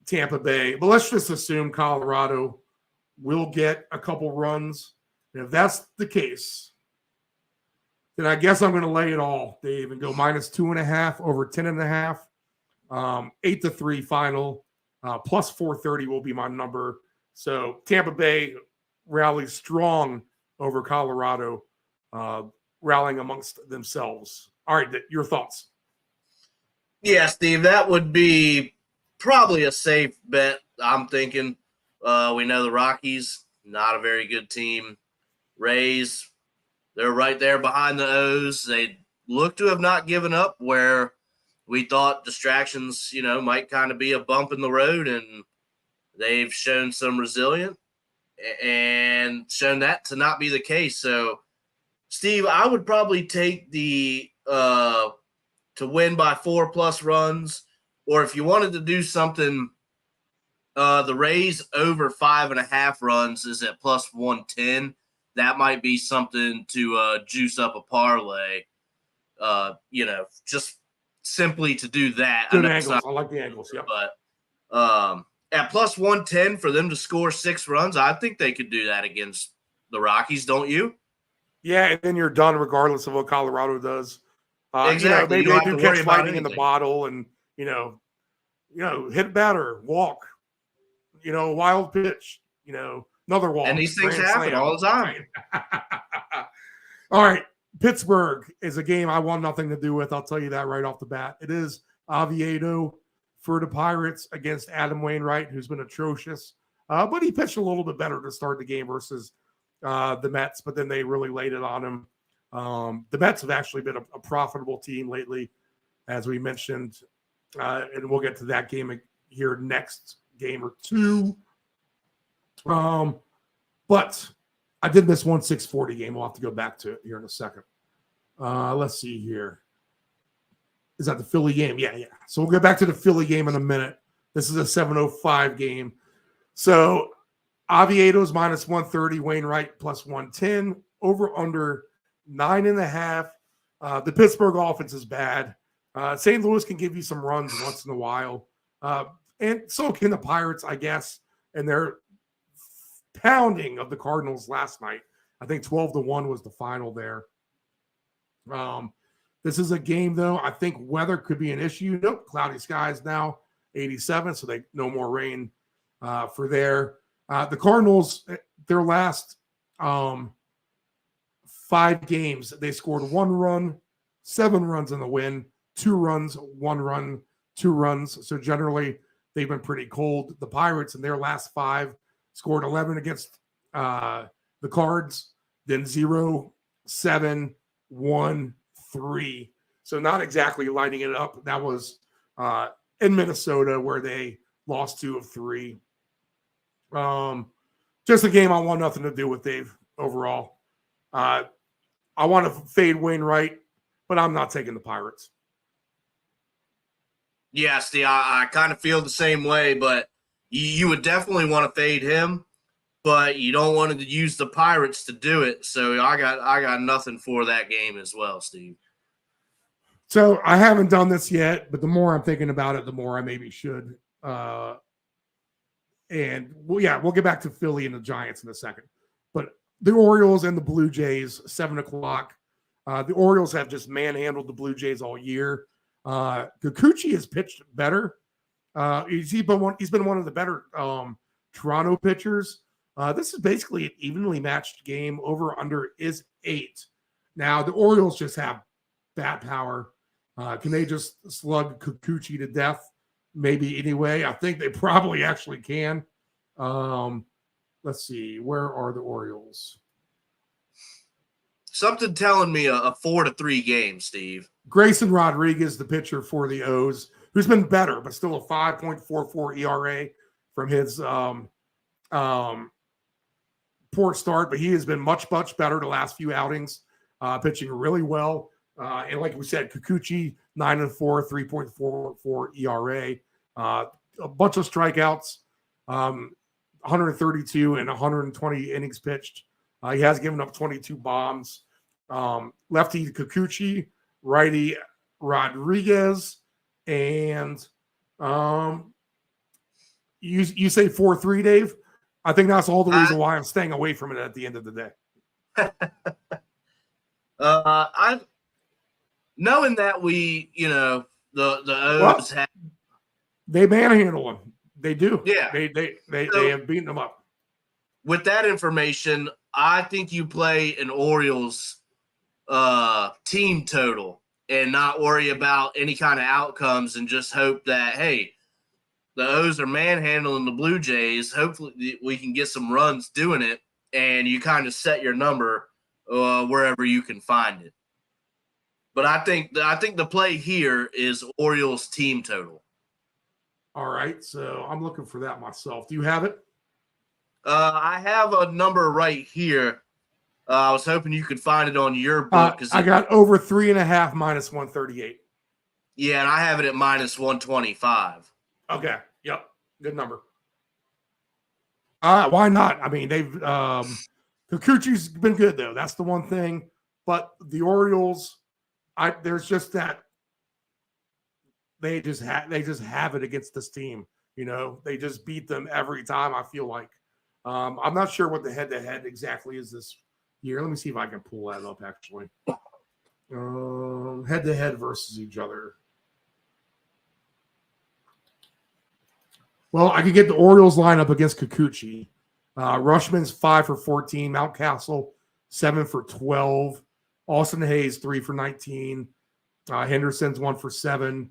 Tampa Bay. But let's just assume Colorado will get a couple runs. And if that's the case, then I guess I'm going to lay it all, Dave, and go -2.5 over 10.5. 8-3 final. Plus 430 will be my number. So Tampa Bay rallies strong over Colorado, rallying amongst themselves. All right, your thoughts? Yeah, Steve, that would be probably a safe bet, I'm thinking. We know the Rockies, not a very good team. Rays, they're right there behind the O's. They look to have not given up, where we thought distractions, might kind of be a bump in the road, and they've shown some resilience and shown that to not be the case. So, Steve, I would probably take the to win by 4+ runs, or if you wanted to do something, the Rays over 5.5 runs is at plus 110. That might be something to juice up a parlay. Just simply to do that. Good angles. I like the angles. Yeah. But at plus 110 for them to score 6 runs, I think they could do that against the Rockies, don't you? Yeah, and then you're done regardless of what Colorado does. Exactly. Maybe they do catch lightning in the bottle and, hit batter, walk, wild pitch, another walk. And these things happen all the time. All right. Pittsburgh is a game I want nothing to do with. I'll tell you that right off the bat. It is Oviedo for the Pirates against Adam Wainwright, who's been atrocious. But he pitched a little bit better to start the game versus the Mets, but then they really laid it on him. The Mets have actually been a profitable team lately, as we mentioned, and we'll get to that game here next game or two. But I did miss one 640 game. We'll have to go back to it here in a second. Let's see here. Is that the Philly game? Yeah. So we'll get back to the Philly game in a minute. This is a 7:05 game. So Oviedo's minus 130, Wainwright plus 110, over under 9.5. The Pittsburgh offense is bad. St. Louis can give you some runs once in a while. And so can the Pirates, I guess. And they're pounding of the Cardinals last night. I think 12-1 was the final there. This is a game, though. I think weather could be an issue. Nope, cloudy skies now, 87, so no more rain for there. The Cardinals, their last 5 games, they scored 1 run, 7 runs in the win, 2 runs, 1 run, 2 runs. So generally, they've been pretty cold. The Pirates, in their last 5, scored 11 against the Cards, then 0, 7, 1, 3. So not exactly lighting it up. That was in Minnesota, where they lost 2 of 3. Just a game I want nothing to do with, Dave, overall. I want to fade Wainwright, but I'm not taking the Pirates. Yeah, Steve, I kind of feel the same way, but you would definitely want to fade him, but you don't want to use the Pirates to do it. So I got nothing for that game as well, Steve. So I haven't done this yet, but the more I'm thinking about it, the more I maybe should. And we'll get back to Philly and the Giants in a second. But the Orioles and the Blue Jays, 7 o'clock. The Orioles have just manhandled the Blue Jays all year. Kikuchi has pitched better. He's been one of the better Toronto pitchers. This is basically an evenly matched game. Over under is 8. Now the Orioles just have bat power. Can they just slug Kikuchi to death? Maybe anyway. I think they probably actually can. Let's see. Where are the Orioles? Something telling me a 4-3 game, Steve. Grayson Rodriguez, the pitcher for the O's, who's been better, but still a 5.44 ERA from his poor start, but he has been much, much better the last few outings, pitching really well. And like we said, Kikuchi, 9-4, 3.44 ERA, a bunch of strikeouts, 132 and 120 innings pitched. He has given up 22 bombs. Lefty Kikuchi, righty Rodriguez, and you say 4-3, Dave? I think that's all the reason why I'm staying away from it at the end of the day. I've knowing that we, the O's have, they manhandle them. They do. Yeah. They have beaten them up. With that information, I think you play an Orioles team total and not worry about any kind of outcomes and just hope that, hey, the O's are manhandling the Blue Jays. Hopefully we can get some runs doing it, and you kind of set your number wherever you can find it. But I think the play here is Orioles team total. All right, so I'm looking for that myself. Do you have it? I have a number right here. I was hoping you could find it on your book. I got over 3.5 minus 138. Yeah, and I have it at minus 125. Okay. Yep. Good number. Why not? I mean, they've Kikuchi's been good though. That's the one thing. But the Orioles, there's just that they just have it against this team. They just beat them every time. I feel like I'm not sure what the head-to-head exactly is this year. Let me see if I can pull that up. Actually, head-to-head versus each other. Well, I could get the Orioles lineup against Kikuchi. Rushman's 5 for 14. Mountcastle 7 for 12. Austin Hayes 3 for 19. Henderson's 1 for 7.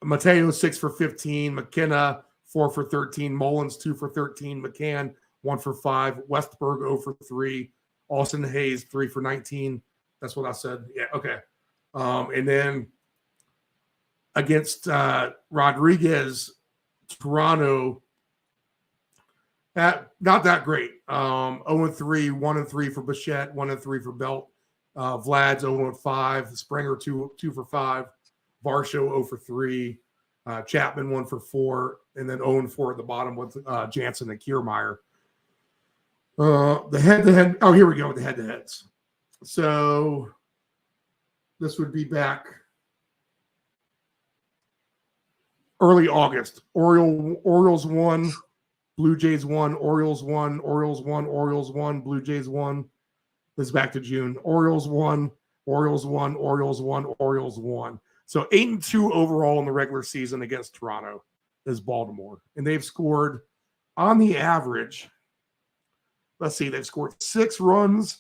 Mateo 6 for 15. McKenna 4 for 13. Mullins 2 for 13. McCann 1 for 5. Westberg 0 for 3. Austin Hayes 3 for 19. That's what I said. Yeah, okay. And then against Rodriguez, Toronto, not that great. 0-3, 1-3 for Bichette, 1-3 for Belt. Vlad's 0-5. Springer 2 for 5. Varsho 0 for 3. Chapman 1 for 4. And then 0-4 at the bottom with Jansen and Kiermaier. The head-to-head. Oh, here we go with the head-to-heads. So this would be back early August. Orioles 1, Blue Jays 1, Orioles 1, Orioles 1, Orioles 1, Blue Jays 1. This is back to June. Orioles 1, Orioles 1, Orioles 1, Orioles 1. So 8-2 overall in the regular season against Toronto is Baltimore. And they've scored on the average, let's see, they've scored 6 runs,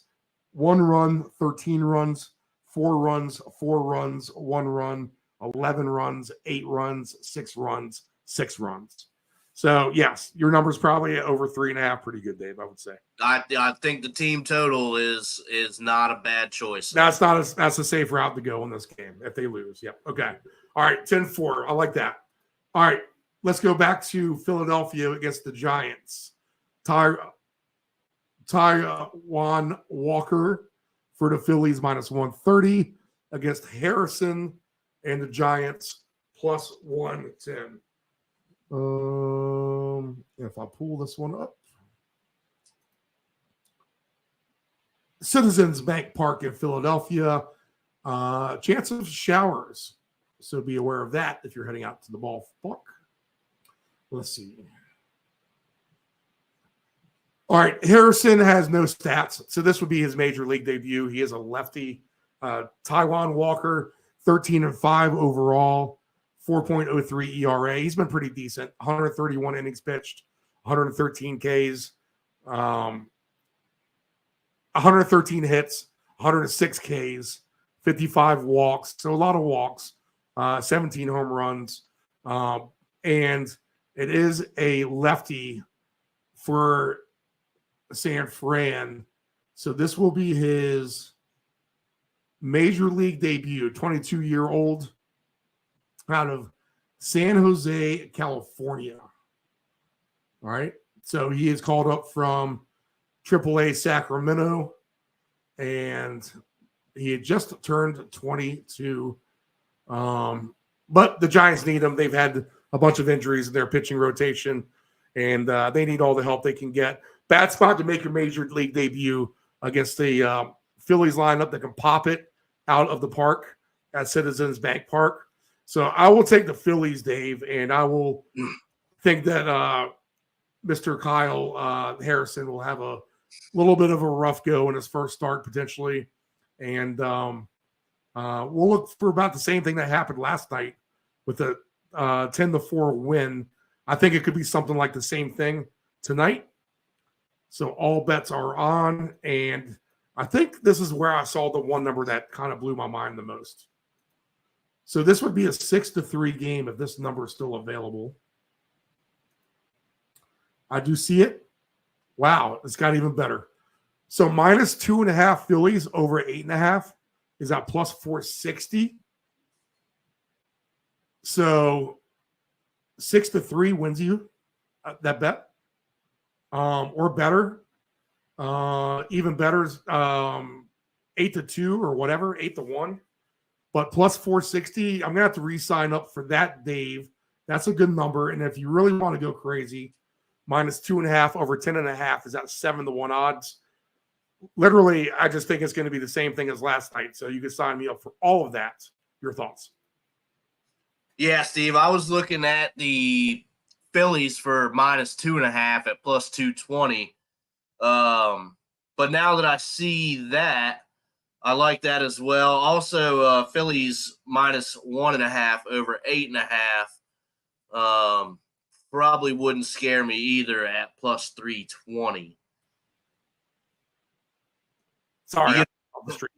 1 run, 13 runs, 4 runs, 4 runs, 1 run, 11 runs, 8 runs, 6 runs, 6 runs. So, yes, your number's probably over 3.5. Pretty good, Dave, I would say. I think the team total is not a bad choice. That's a safe route to go in this game if they lose. Yep. Okay. All right, 10-4. I like that. All right, let's go back to Philadelphia against the Giants. Taiwan Walker for the Phillies minus 130 against Harrison and the Giants plus 110. If I pull this one up, Citizens Bank Park in Philadelphia, chance of showers. So be aware of that if you're heading out to the ballpark. Let's see. All right, Harrison has no stats, so this would be his major league debut. He is a lefty. Taiwan Walker, 13-5 overall, 4.03 ERA. He's been pretty decent. 131 innings pitched, 113 Ks, 113 hits, 106 Ks, 55 walks. So a lot of walks, 17 home runs. And it is a lefty for San Fran. So this will be his major league debut, 22-year-old out of San Jose, California. All right. So he is called up from AAA Sacramento, and he had just turned 22. But the Giants need him. They've had a bunch of injuries in their pitching rotation, and they need all the help they can get. Bad spot to make your major league debut against the Phillies lineup that can pop it out of the park at Citizens Bank Park. So I will take the Phillies, Dave, and I will think that Mr. Kyle Harrison will have a little bit of a rough go in his first start potentially. And we'll look for about the same thing that happened last night with the 10-4 win. I think it could be something like the same thing tonight. So all bets are on. And I think this is where I saw the one number that kind of blew my mind the most. So this would be a 6-3 game if this number is still available. I do see it. Wow, it's got even better. So minus 2.5 Phillies over 8.5 is at plus 460. So 6-3 wins you that bet, or better. Even better is 8-2 or whatever, 8-1. But plus 460, I'm gonna have to re-sign up for that, Dave. That's a good number. And if you really want to go crazy, minus 2.5 over 10.5 is at 7-1 odds. Literally, I just think it's going to be the same thing as last night. So you can sign me up for all of that. Your thoughts? Yeah, Steve, I was looking at the Phillies for minus 2.5 at plus 220. But now that I see that, I like that as well. Also, Phillies minus 1.5 over 8.5. Probably wouldn't scare me either at plus 320. Sorry. You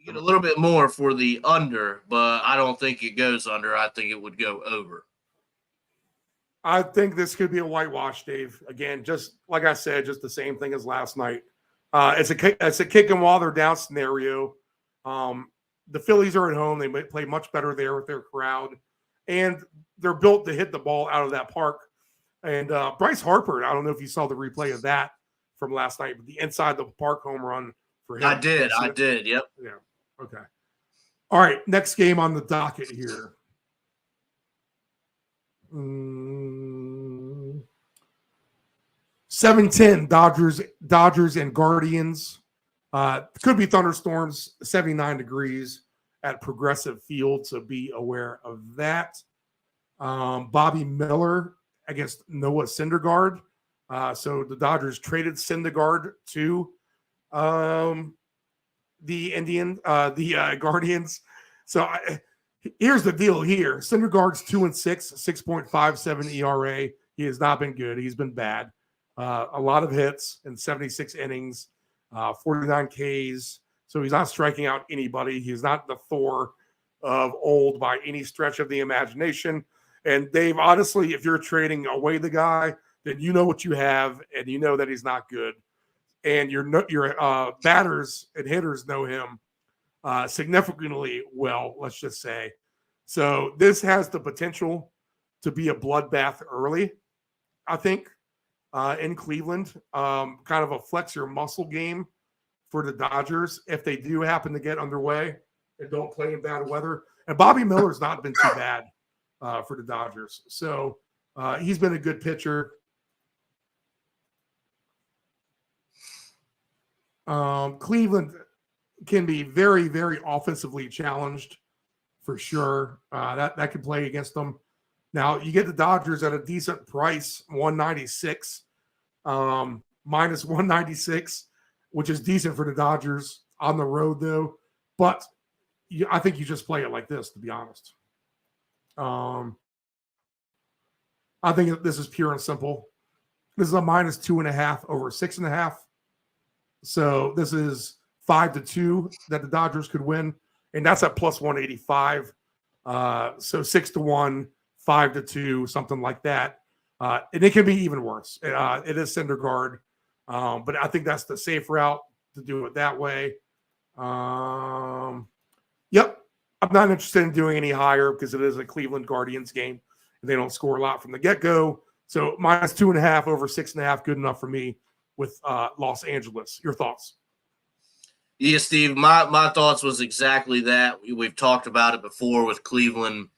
get a little bit more for the under, but I don't think it goes under. I think it would go over. I think this could be a whitewash, Dave. Again, just like I said, just the same thing as last night. It's a kick them while they're down scenario. The Phillies are at home. They might play much better there with their crowd, and they're built to hit the ball out of that park. And Bryce Harper, I don't know if you saw the replay of that from last night, but the inside the park home run for him. I did. Yep. Yeah. Okay. All right. Next game on the docket here. 7-10 Dodgers and Guardians. Could be thunderstorms, 79 degrees at Progressive Field, so be aware of that. Bobby Miller against Noah Syndergaard. So the Dodgers traded Syndergaard to the Guardians. So here's the deal here. Syndergaard's 2-6, 6.57 ERA. He has not been good. He's been bad. A lot of hits in 76 innings, 49 Ks. So he's not striking out anybody. He's not the Thor of old by any stretch of the imagination. And Dave, honestly, if you're trading away the guy, then you know what you have, and you know that he's not good. And your batters and hitters know him significantly well, let's just say. So this has the potential to be a bloodbath early, I think, in Cleveland. Kind of a flex your muscle game for the Dodgers if they do happen to get underway and don't play in bad weather. And Bobby Miller's not been too bad for the Dodgers. So he's been a good pitcher. Cleveland can be very, very offensively challenged for sure. That could play against them. Now, you get the Dodgers at a decent price, 196, minus 196, which is decent for the Dodgers on the road, though. But I think you just play it like this, to be honest. I think this is pure and simple. This is a minus 2.5 over 6.5. So this is 5-2 that the Dodgers could win, and that's at plus 185. So 6-1, 5-2, something like that. And it can be even worse. It is Syndergaard, but I think that's the safe route to do it that way. Yep, I'm not interested in doing any higher because it is a Cleveland Guardians game, and they don't score a lot from the get-go. So -2.5 over 6.5, good enough for me with Los Angeles. Your thoughts? Yeah, Steve, my thoughts was exactly that. We've talked about it before with Cleveland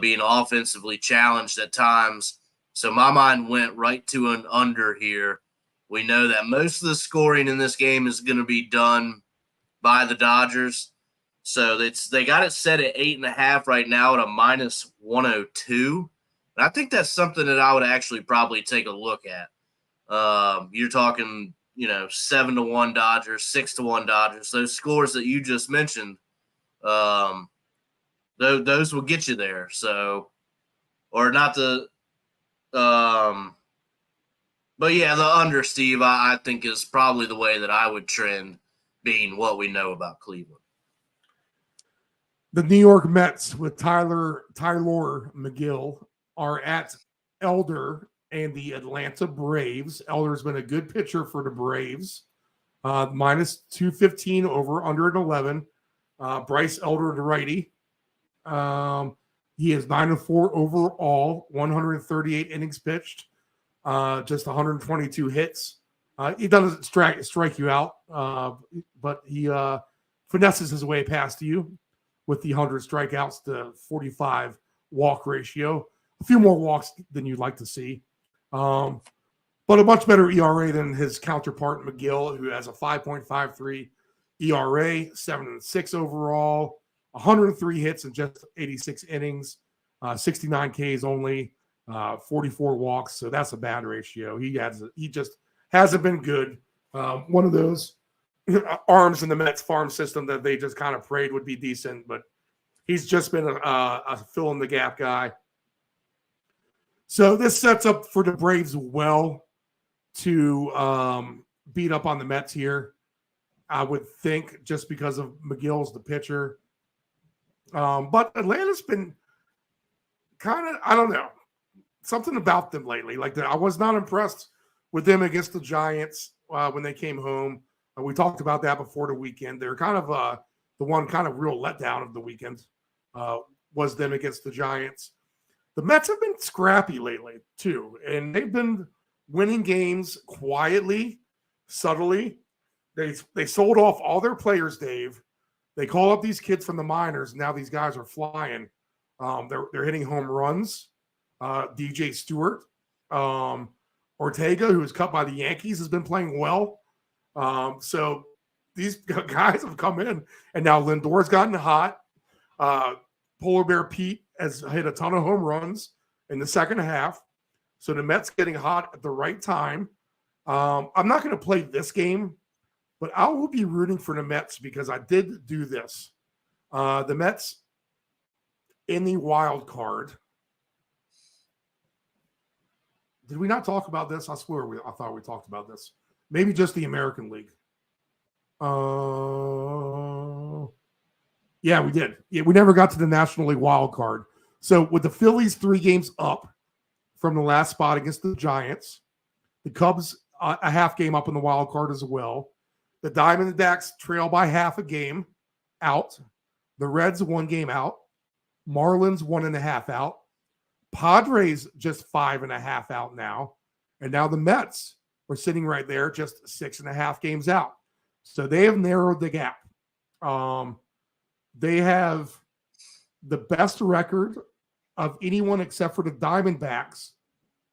being offensively challenged at times. So my mind went right to an under here. We know that most of the scoring in this game is going to be done by the Dodgers. So they got it set at 8.5 right now at a -102. And I think that's something that I would actually probably take a look at. You're talking, 7-1 Dodgers, 6-1 Dodgers. Those scores that you just mentioned, those will get you there. So, or not the, but yeah, the under, Steve, I think is probably the way that I would trend, being what we know about Cleveland. The New York Mets with Tyler McGill are at Elder and the Atlanta Braves. Elder's been a good pitcher for the Braves. -215 over under an 11. Bryce Elder, the righty. He is 9-4 overall, 138 innings pitched, just 122 hits. He doesn't strike you out, but he finesses his way past you with the 100 strikeouts to 45 walk ratio. A few more walks than you'd like to see. But a much better ERA than his counterpart, McGill, who has a 5.53 ERA, 7-6 overall, 103 hits in just 86 innings, 69 Ks only, 44 walks. So that's a bad ratio. He just hasn't been good. One of those arms in the Mets farm system that they just kind of prayed would be decent, but he's just been a fill in the gap guy. So this sets up for the Braves well to beat up on the Mets here, I would think, just because of McGill's the pitcher. But Atlanta's been kind of, I don't know, something about them lately. Like I was not impressed with them against the Giants when they came home. We talked about that before the weekend. They're kind of the one kind of real letdown of the weekend was them against the Giants. The Mets have been scrappy lately, too, and they've been winning games quietly, subtly. They sold off all their players, Dave. They call up these kids from the minors. Now these guys are flying. They're hitting home runs. DJ Stewart. Ortega, who was cut by the Yankees, has been playing well. So these guys have come in, and now Lindor's gotten hot. Polar Bear Pete has hit a ton of home runs in the second half. So the Mets getting hot at the right time. I'm not going to play this game, but I will be rooting for the Mets because I did do this. The Mets in the wild card. Did we not talk about this? I swear I thought we talked about this. Maybe just the American League. Yeah, we did. Yeah, we never got to the National League wild card. So with the Phillies 3 games up from the last spot against the Giants, the Cubs a half game up in the wild card as well. The Diamondbacks trail by half a game out. The Reds 1 game out. Marlins 1.5 out. Padres just 5.5 out now. And now the Mets are sitting right there, just 6.5 games out. So they have narrowed the gap. They have the best record of anyone except for the Diamondbacks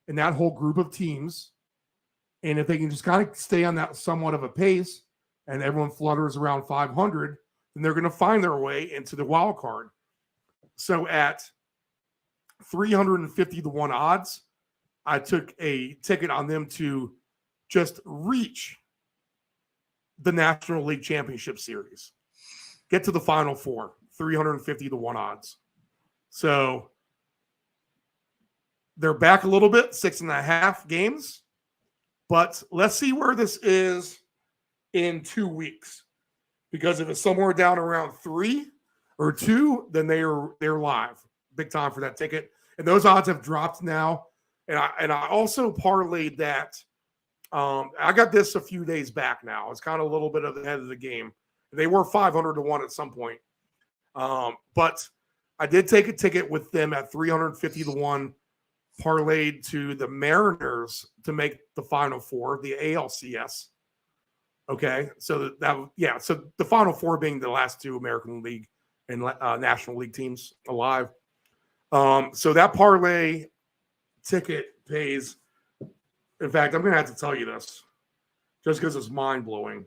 in that whole group of teams. And if they can just kind of stay on that somewhat of a pace and everyone flutters around 500, then they're going to find their way into the wild card. So at 350 to 1 odds, I took a ticket on them to just reach the National League Championship Series. Get to the Final Four, 350 to 1 odds. So they're back a little bit, 6.5 games. But let's see where this is in 2 weeks. Because if it's somewhere down around 3 or 2, then they're live. Big time for that ticket. And those odds have dropped now. And I also parlayed that. I got this a few days back now. It's kind of a little bit of the head of the game. They were 500 to 1 at some point. But I did take a ticket with them at 350 to 1 parlayed to the Mariners to make the Final Four, the ALCS. Okay, so so the Final Four being the last two American League and National League teams alive. So that parlay ticket pays. In fact, I'm going to have to tell you this, just because it's mind blowing.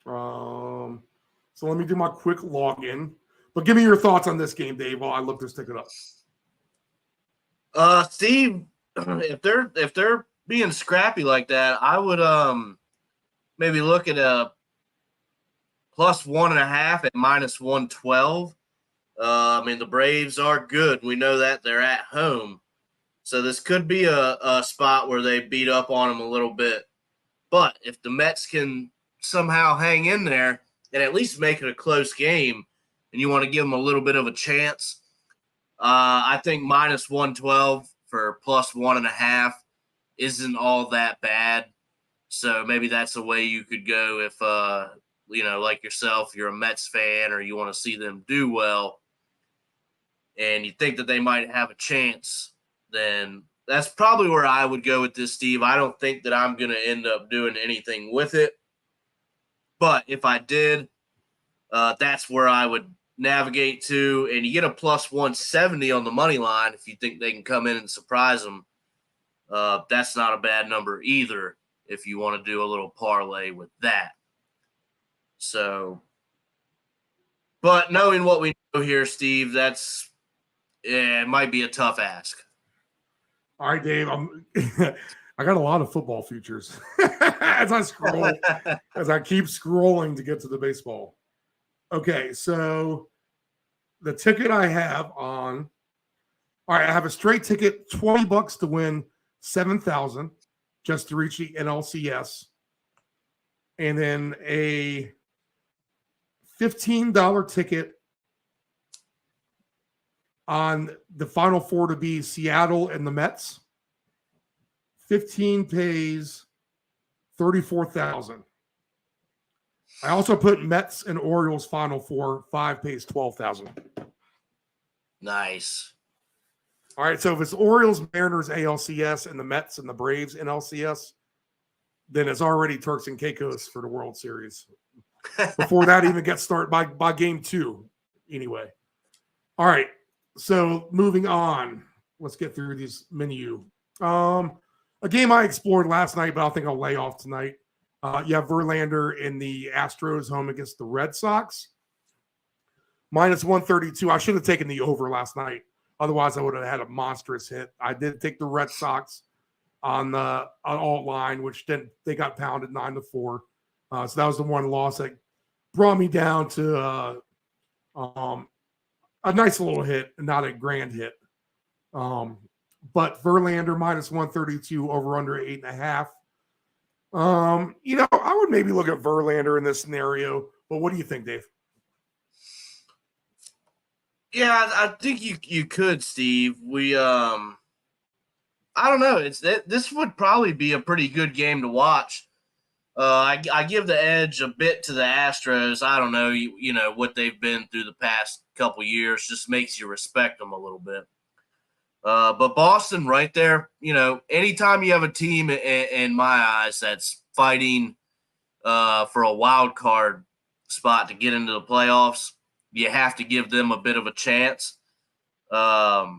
So let me do my quick login. But give me your thoughts on this game, Dave, while I look this ticket up. Steve, if they're being scrappy like that, I would maybe look at a +1.5 at -112. I mean, the Braves are good. We know that they're at home. So this could be a spot where they beat up on them a little bit. But if the Mets can somehow hang in there and at least make it a close game, and you want to give them a little bit of a chance, I think -112 for +1.5 isn't all that bad. So maybe that's a way you could go if, like yourself, you're a Mets fan or you want to see them do well and you think that they might have a chance, then that's probably where I would go with this, Steve. I don't think that I'm going to end up doing anything with it. But if I did, that's where I would navigate to. And you get a +170 on the money line if you think they can come in and surprise them. That's not a bad number either if you want to do a little parlay with that. So, but knowing what we know here, Steve, it might be a tough ask. All right, Dave. I got a lot of football futures as I keep scrolling to get to the baseball. Okay, so the ticket I have on. All right, I have a straight ticket, $20 to win $7,000 just to reach the NLCS, and then a $15 ticket on the Final Four to be Seattle and the Mets. 15 pays $34,000. I also put Mets and Orioles Final Four. 5 pays $12,000. Nice. All right, so if it's Orioles, Mariners, ALCS, and the Mets and the Braves, NLCS, then it's already Turks and Caicos for the World Series. Before that even gets started by game 2, anyway. All right, so moving on. Let's get through these menu. A game I explored last night, but I think I'll lay off tonight. You have Verlander in the Astros home against the Red Sox. -132. I should have taken the over last night. Otherwise, I would have had a monstrous hit. I did take the Red Sox on alt line, which then they got pounded 9-4. So that was the one loss that brought me down to a nice little hit, not a grand hit. But Verlander -132, over under 8.5. I would maybe look at Verlander in this scenario. But what do you think, Dave? Yeah, I think you could, Steve. I don't know. This would probably be a pretty good game to watch. I give the edge a bit to the Astros. I don't know, you know what they've been through the past couple years just makes you respect them a little bit. But Boston, right there, anytime you have a team in my eyes that's fighting for a wild card spot to get into the playoffs, you have to give them a bit of a chance. But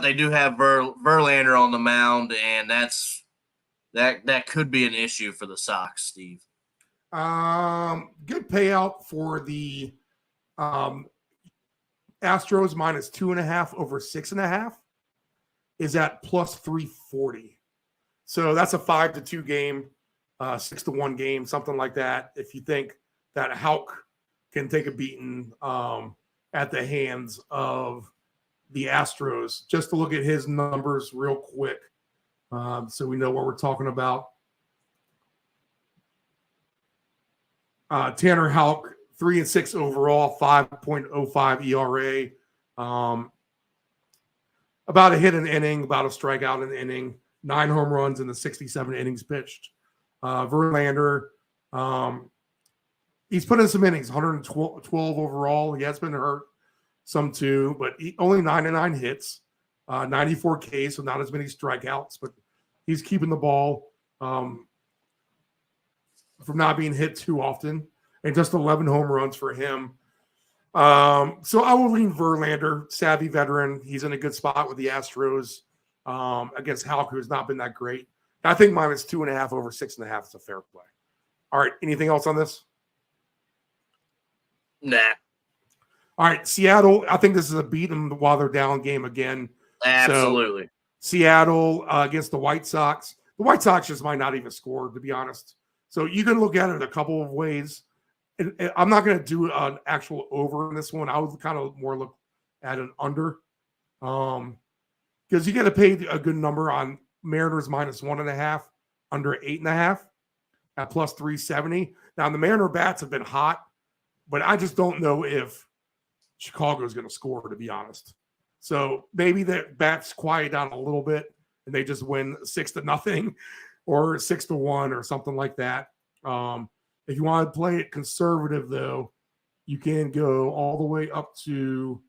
they do have Verlander on the mound, and that could be an issue for the Sox, Steve. Good payout for the Astros -2.5 over 6.5 is at +340. So that's a 5-2 game, 6-1 game, something like that. If you think that Houck can take a beating at the hands of the Astros, just to look at his numbers real quick, so we know what we're talking about. Tanner Houck, 3-6 overall, 5.05 ERA, about a hit an inning, about a strikeout an inning, 9 home runs in the 67 innings pitched. Verlander, he's put in some innings, 112 overall. He has been hurt. some 2, but only 99 hits, 94 Ks, so not as many strikeouts, but he's keeping the ball from not being hit too often, and just 11 home runs for him. So I will lean Verlander, savvy veteran. He's in a good spot with the Astros against Halk, who's not been that great. I think -2.5 over 6.5 is a fair play. All right. Anything else on this? Nah, All right. Seattle, I think this is a beat them while they're down game again. absolutely. So, Seattle against the White Sox. The White Sox just might not even score, to be honest. So you can look at it a couple of ways. I'm not going to do an actual over in this one. I would kind of more look at an under. Because you got to pay a good number on Mariners -1.5, under 8.5 at +370. Now, the Mariner bats have been hot, but I just don't know if Chicago is going to score, to be honest. So maybe the bats quiet down a little bit and they just win 6-0 or 6-1 or something like that. If you want to play it conservative, though, you can go all the way up to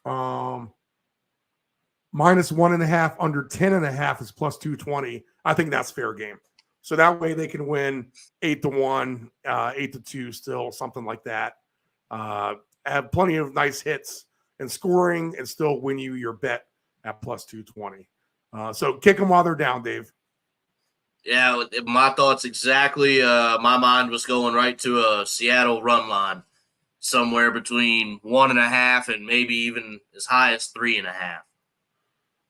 -1.5, under 10.5 is +220. I think that's fair game. So that way they can win 8-1, 8-2 still, something like that. Have plenty of nice hits and scoring and still win you your bet at +220. So kick them while they're down, Dave. Yeah, my thoughts exactly. My mind was going right to a Seattle run line, somewhere between 1.5 and maybe even as high as 3.5.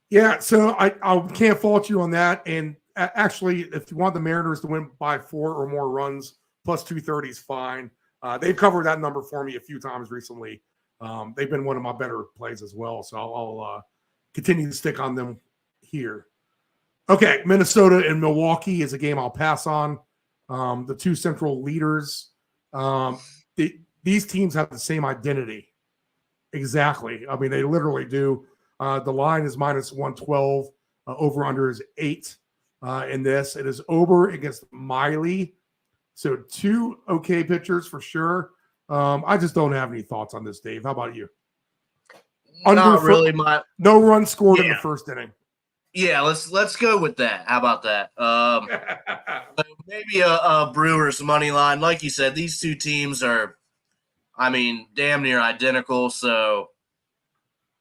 Yeah, so I can't fault you on that. And actually, if you want the Mariners to win by 4 or more runs, +230 is fine. They've covered that number for me a few times recently. They've been one of my better plays as well. So I'll continue to stick on them here. Okay, Minnesota and Milwaukee is a game I'll pass on. The two central leaders. These teams have the same identity. Exactly. I mean, they literally do. The line is -112. Over-under is 8 in this. It is Ober against Miley. So 2 okay pitchers for sure. I just don't have any thoughts on this, Dave. How about you? Not really. No run scored in the first inning. Yeah, let's go with that. How about that? Maybe a Brewers money line. Like you said, these two teams are, I mean, damn near identical. So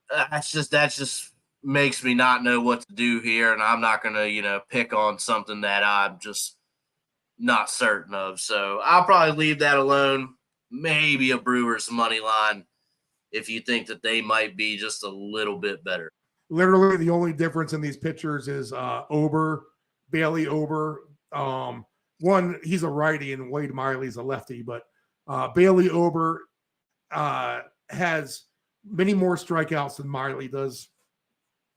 that just makes me not know what to do here, and I'm not gonna pick on something that I'm just not certain of. So I'll probably leave that alone. Maybe a Brewers money line if you think that they might be just a little bit better. Literally, the only difference in these pitchers is Bailey Ober. One, he's a righty, and Wade Miley's a lefty. But Bailey Ober has many more strikeouts than Miley does,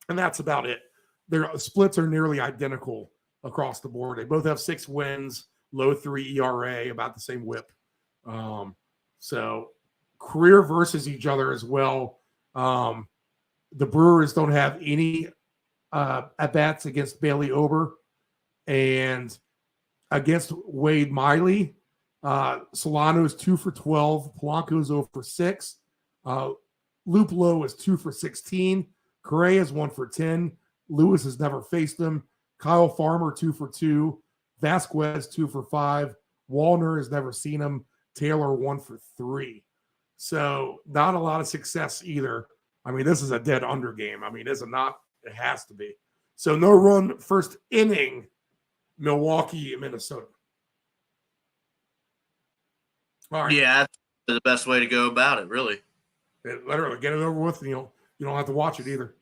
and that's about it. Their splits are nearly identical across the board. They both have 6 wins, low 3 ERA, about the same WHIP. So career versus each other as well. The Brewers don't have any at-bats against Bailey Ober. And against Wade Miley, Solano's 2 for 12. Polanco's 0 for 6. Luplow is 2 for 16. Correa is 1 for 10. Lewis has never faced him. Kyle Farmer, 2 for 2. Vasquez, 2 for 5. Wallner has never seen him. Taylor, 1 for 3. So not a lot of success either. I mean, this is a dead under game. I mean, is it not? It has to be. So no run first inning, Milwaukee and Minnesota. All right. Yeah, that's the best way to go about it, really. Literally, get it over with. And you don't have to watch it either.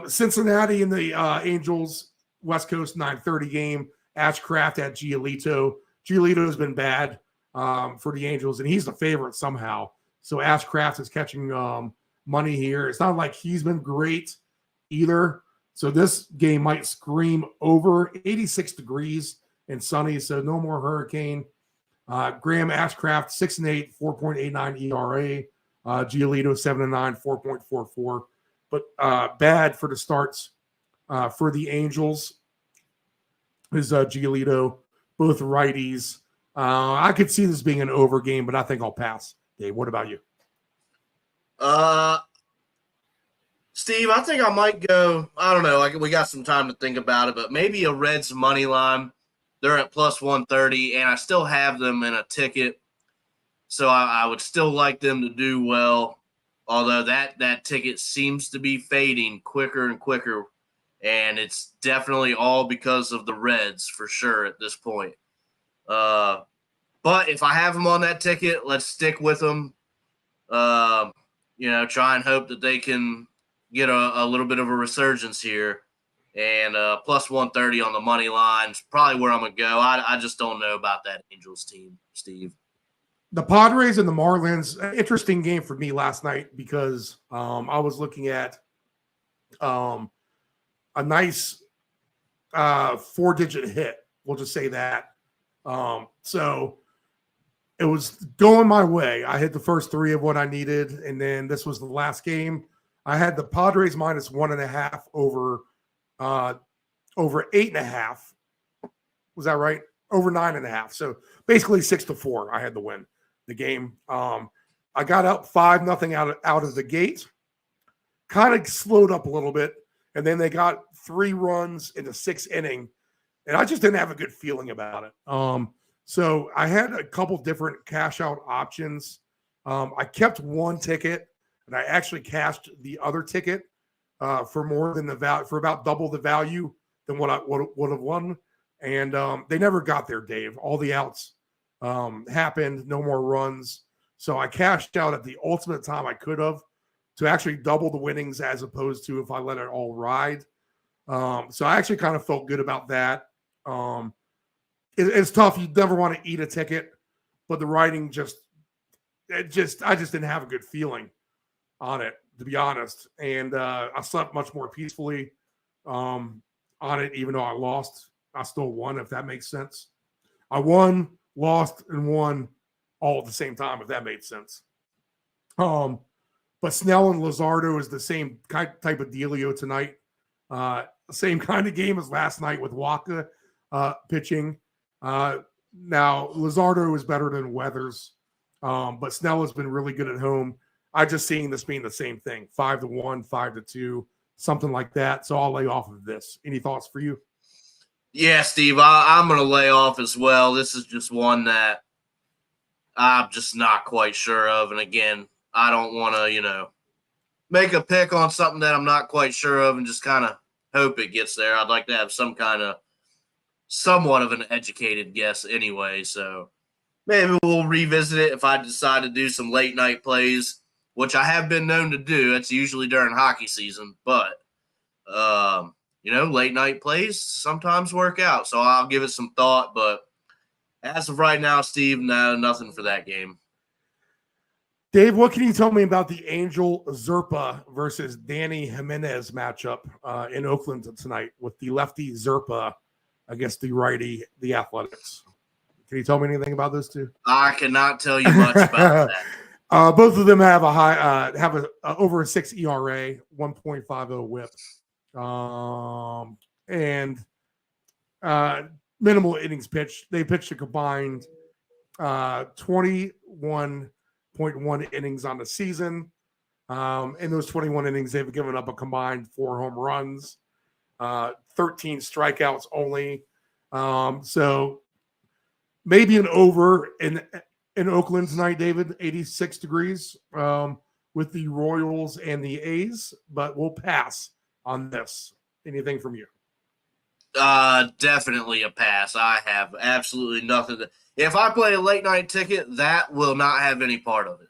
Cincinnati and the Angels, West Coast 9:30 game. Ashcraft at Giolito. Giolito has been bad for the Angels, and he's the favorite somehow. So Ashcraft is catching money here. It's not like he's been great either. So this game might scream over. 86 degrees and sunny, so no more hurricane. Graham Ashcraft, 6-8, 4.89 ERA. Giolito, 7-9, 4.44. But bad for the starts for the Angels is Giolito, both righties. I could see this being an over game, but I think I'll pass. Dave, what about you? Steve, I think I might go. I don't know. We got some time to think about it, but maybe a Reds money line. They're at plus 130, and I still have them in a ticket, so I would still like them to do well. Although that ticket seems to be fading quicker and quicker, and it's definitely all because of the Reds for sure at this point. But if I have them on that ticket, let's stick with them. Try and hope that they can get a little bit of a resurgence here. And plus 130 on the money line is probably where I'm going to go. I just don't know about that Angels team, Steve. The Padres and the Marlins, interesting game for me last night because I was looking at a nice 4-digit hit. We'll just say that. So it was going my way. I hit the first 3 of what I needed, and then this was the last game. I had the Padres minus 1.5 over 8.5. Was that right? Over 9.5. So basically 6-4. I had to win the game. I got up 5-0 out of the gate. Kind of slowed up a little bit, and then they got 3 runs in the 6th inning, and I just didn't have a good feeling about it. So I had a couple different cash out options. I kept one ticket, and I actually cashed the other ticket for more than the value, for about double the value than what I would have won. And they never got there, Dave. All the outs happened, no more runs. So I cashed out at the ultimate time I could have to actually double the winnings as opposed to if I let it all ride. So I actually kind of felt good about that. It's tough. You never want to eat a ticket, but the writing I just didn't have a good feeling on it, to be honest. And I slept much more peacefully on it, even though I lost. I still won, if that makes sense. I won, lost, and won all at the same time, if that made sense. But Snell and Luzardo is the same type of dealio tonight. Same kind of game as last night with Waka pitching. Now, Luzardo is better than Weathers, but Snell has been really good at home. I just seeing this being the same thing, 5-1, 5-2, something like that. So I'll lay off of this. Any thoughts for you? Yeah, Steve, I'm going to lay off as well. This is just one that I'm just not quite sure of. And again, I don't want to, make a pick on something that I'm not quite sure of and just kind of hope it gets there. I'd like to have somewhat of an educated guess anyway. So maybe we'll revisit it if I decide to do some late night plays, which I have been known to do. That's usually during hockey season, but late night plays sometimes work out. So I'll give it some thought, but as of right now, Steve, no, nothing for that game. Dave, what can you tell me about the Angel Zerpa versus Danny Jimenez matchup in Oakland tonight with the lefty Zerpa against the righty, the Athletics? Can you tell me anything about those two? I cannot tell you much about that. Both of them have a high, over a 6 ERA, 1.50 WHIP, and minimal innings pitched. They pitched a combined 21.1 innings on the season. In those 21 innings, they've given up a combined 4 home runs, 13 strikeouts only. So maybe an over in Oakland tonight, David, 86 degrees with the Royals and the A's, but we'll pass on this. Anything from you? Definitely a pass. I have absolutely nothing if I play a late night ticket, that will not have any part of it.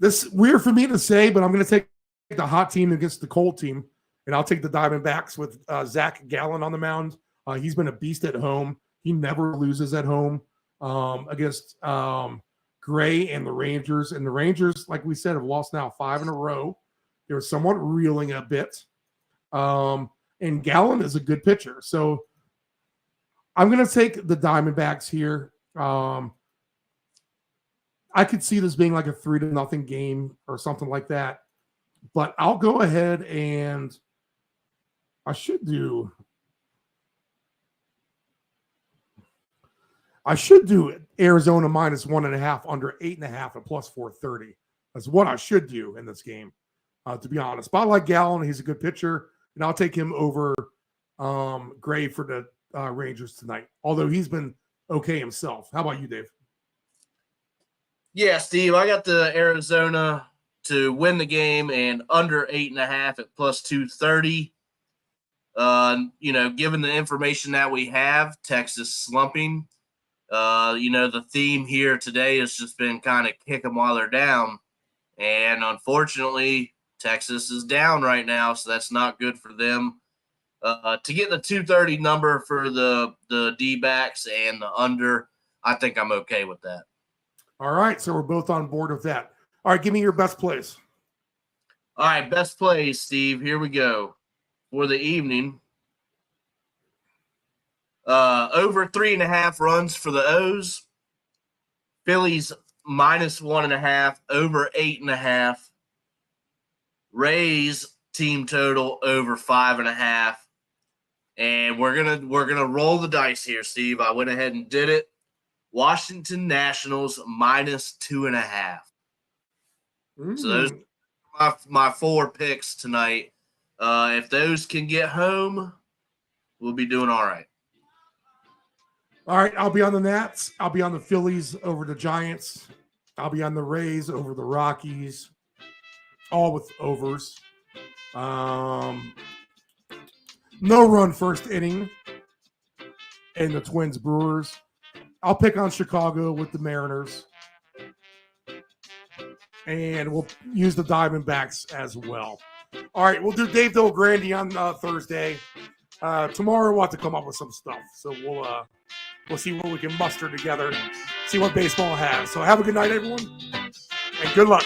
This weird for me to say, but I'm going to take the hot team against the cold team, and I'll take the Diamondbacks with Zach Gallen on the mound. He's been a beast at home. He never loses at home against Gray and the Rangers. And the Rangers, like we said, have lost now 5 in a row. They're somewhat reeling a bit. And Gallen is a good pitcher. So I'm going to take the Diamondbacks here. I could see this being like a 3-0 game or something like that. But I'll go ahead and I should do Arizona minus 1.5 under 8.5 at plus 430. That's what I should do in this game, to be honest. But I like Gallen. He's a good pitcher, and I'll take him over Gray for the Rangers tonight, although he's been okay himself. How about you, Dave? Yeah, Steve, I got the Arizona to win the game and under 8.5 at plus 230. Given the information that we have, Texas slumping. The theme here today has just been kind of kick them while they're down. And unfortunately, Texas is down right now, so that's not good for them. To get the 230 number for the D-backs and the under, I think I'm okay with that. All right, so we're both on board with that. All right, give me your best plays. All right, best plays, Steve. Here we go. For the evening, over 3.5 runs for the O's. Phillies minus 1.5, over 8.5. Rays team total over 5.5. And we're gonna roll the dice here, Steve. I went ahead and did it. Washington Nationals minus 2.5. So those are my 4 picks tonight. If those can get home, we'll be doing all right. All right, I'll be on the Nats. I'll be on the Phillies over the Giants. I'll be on the Rays over the Rockies, all with overs. No run first inning in the Twins Brewers. I'll pick on Chicago with the Mariners. And we'll use the Diamondbacks as well. All right, we'll do Dave Del Grande on Thursday. Tomorrow we'll have to come up with some stuff. So we'll see what we can muster together, see what baseball has. So have a good night, everyone, and good luck.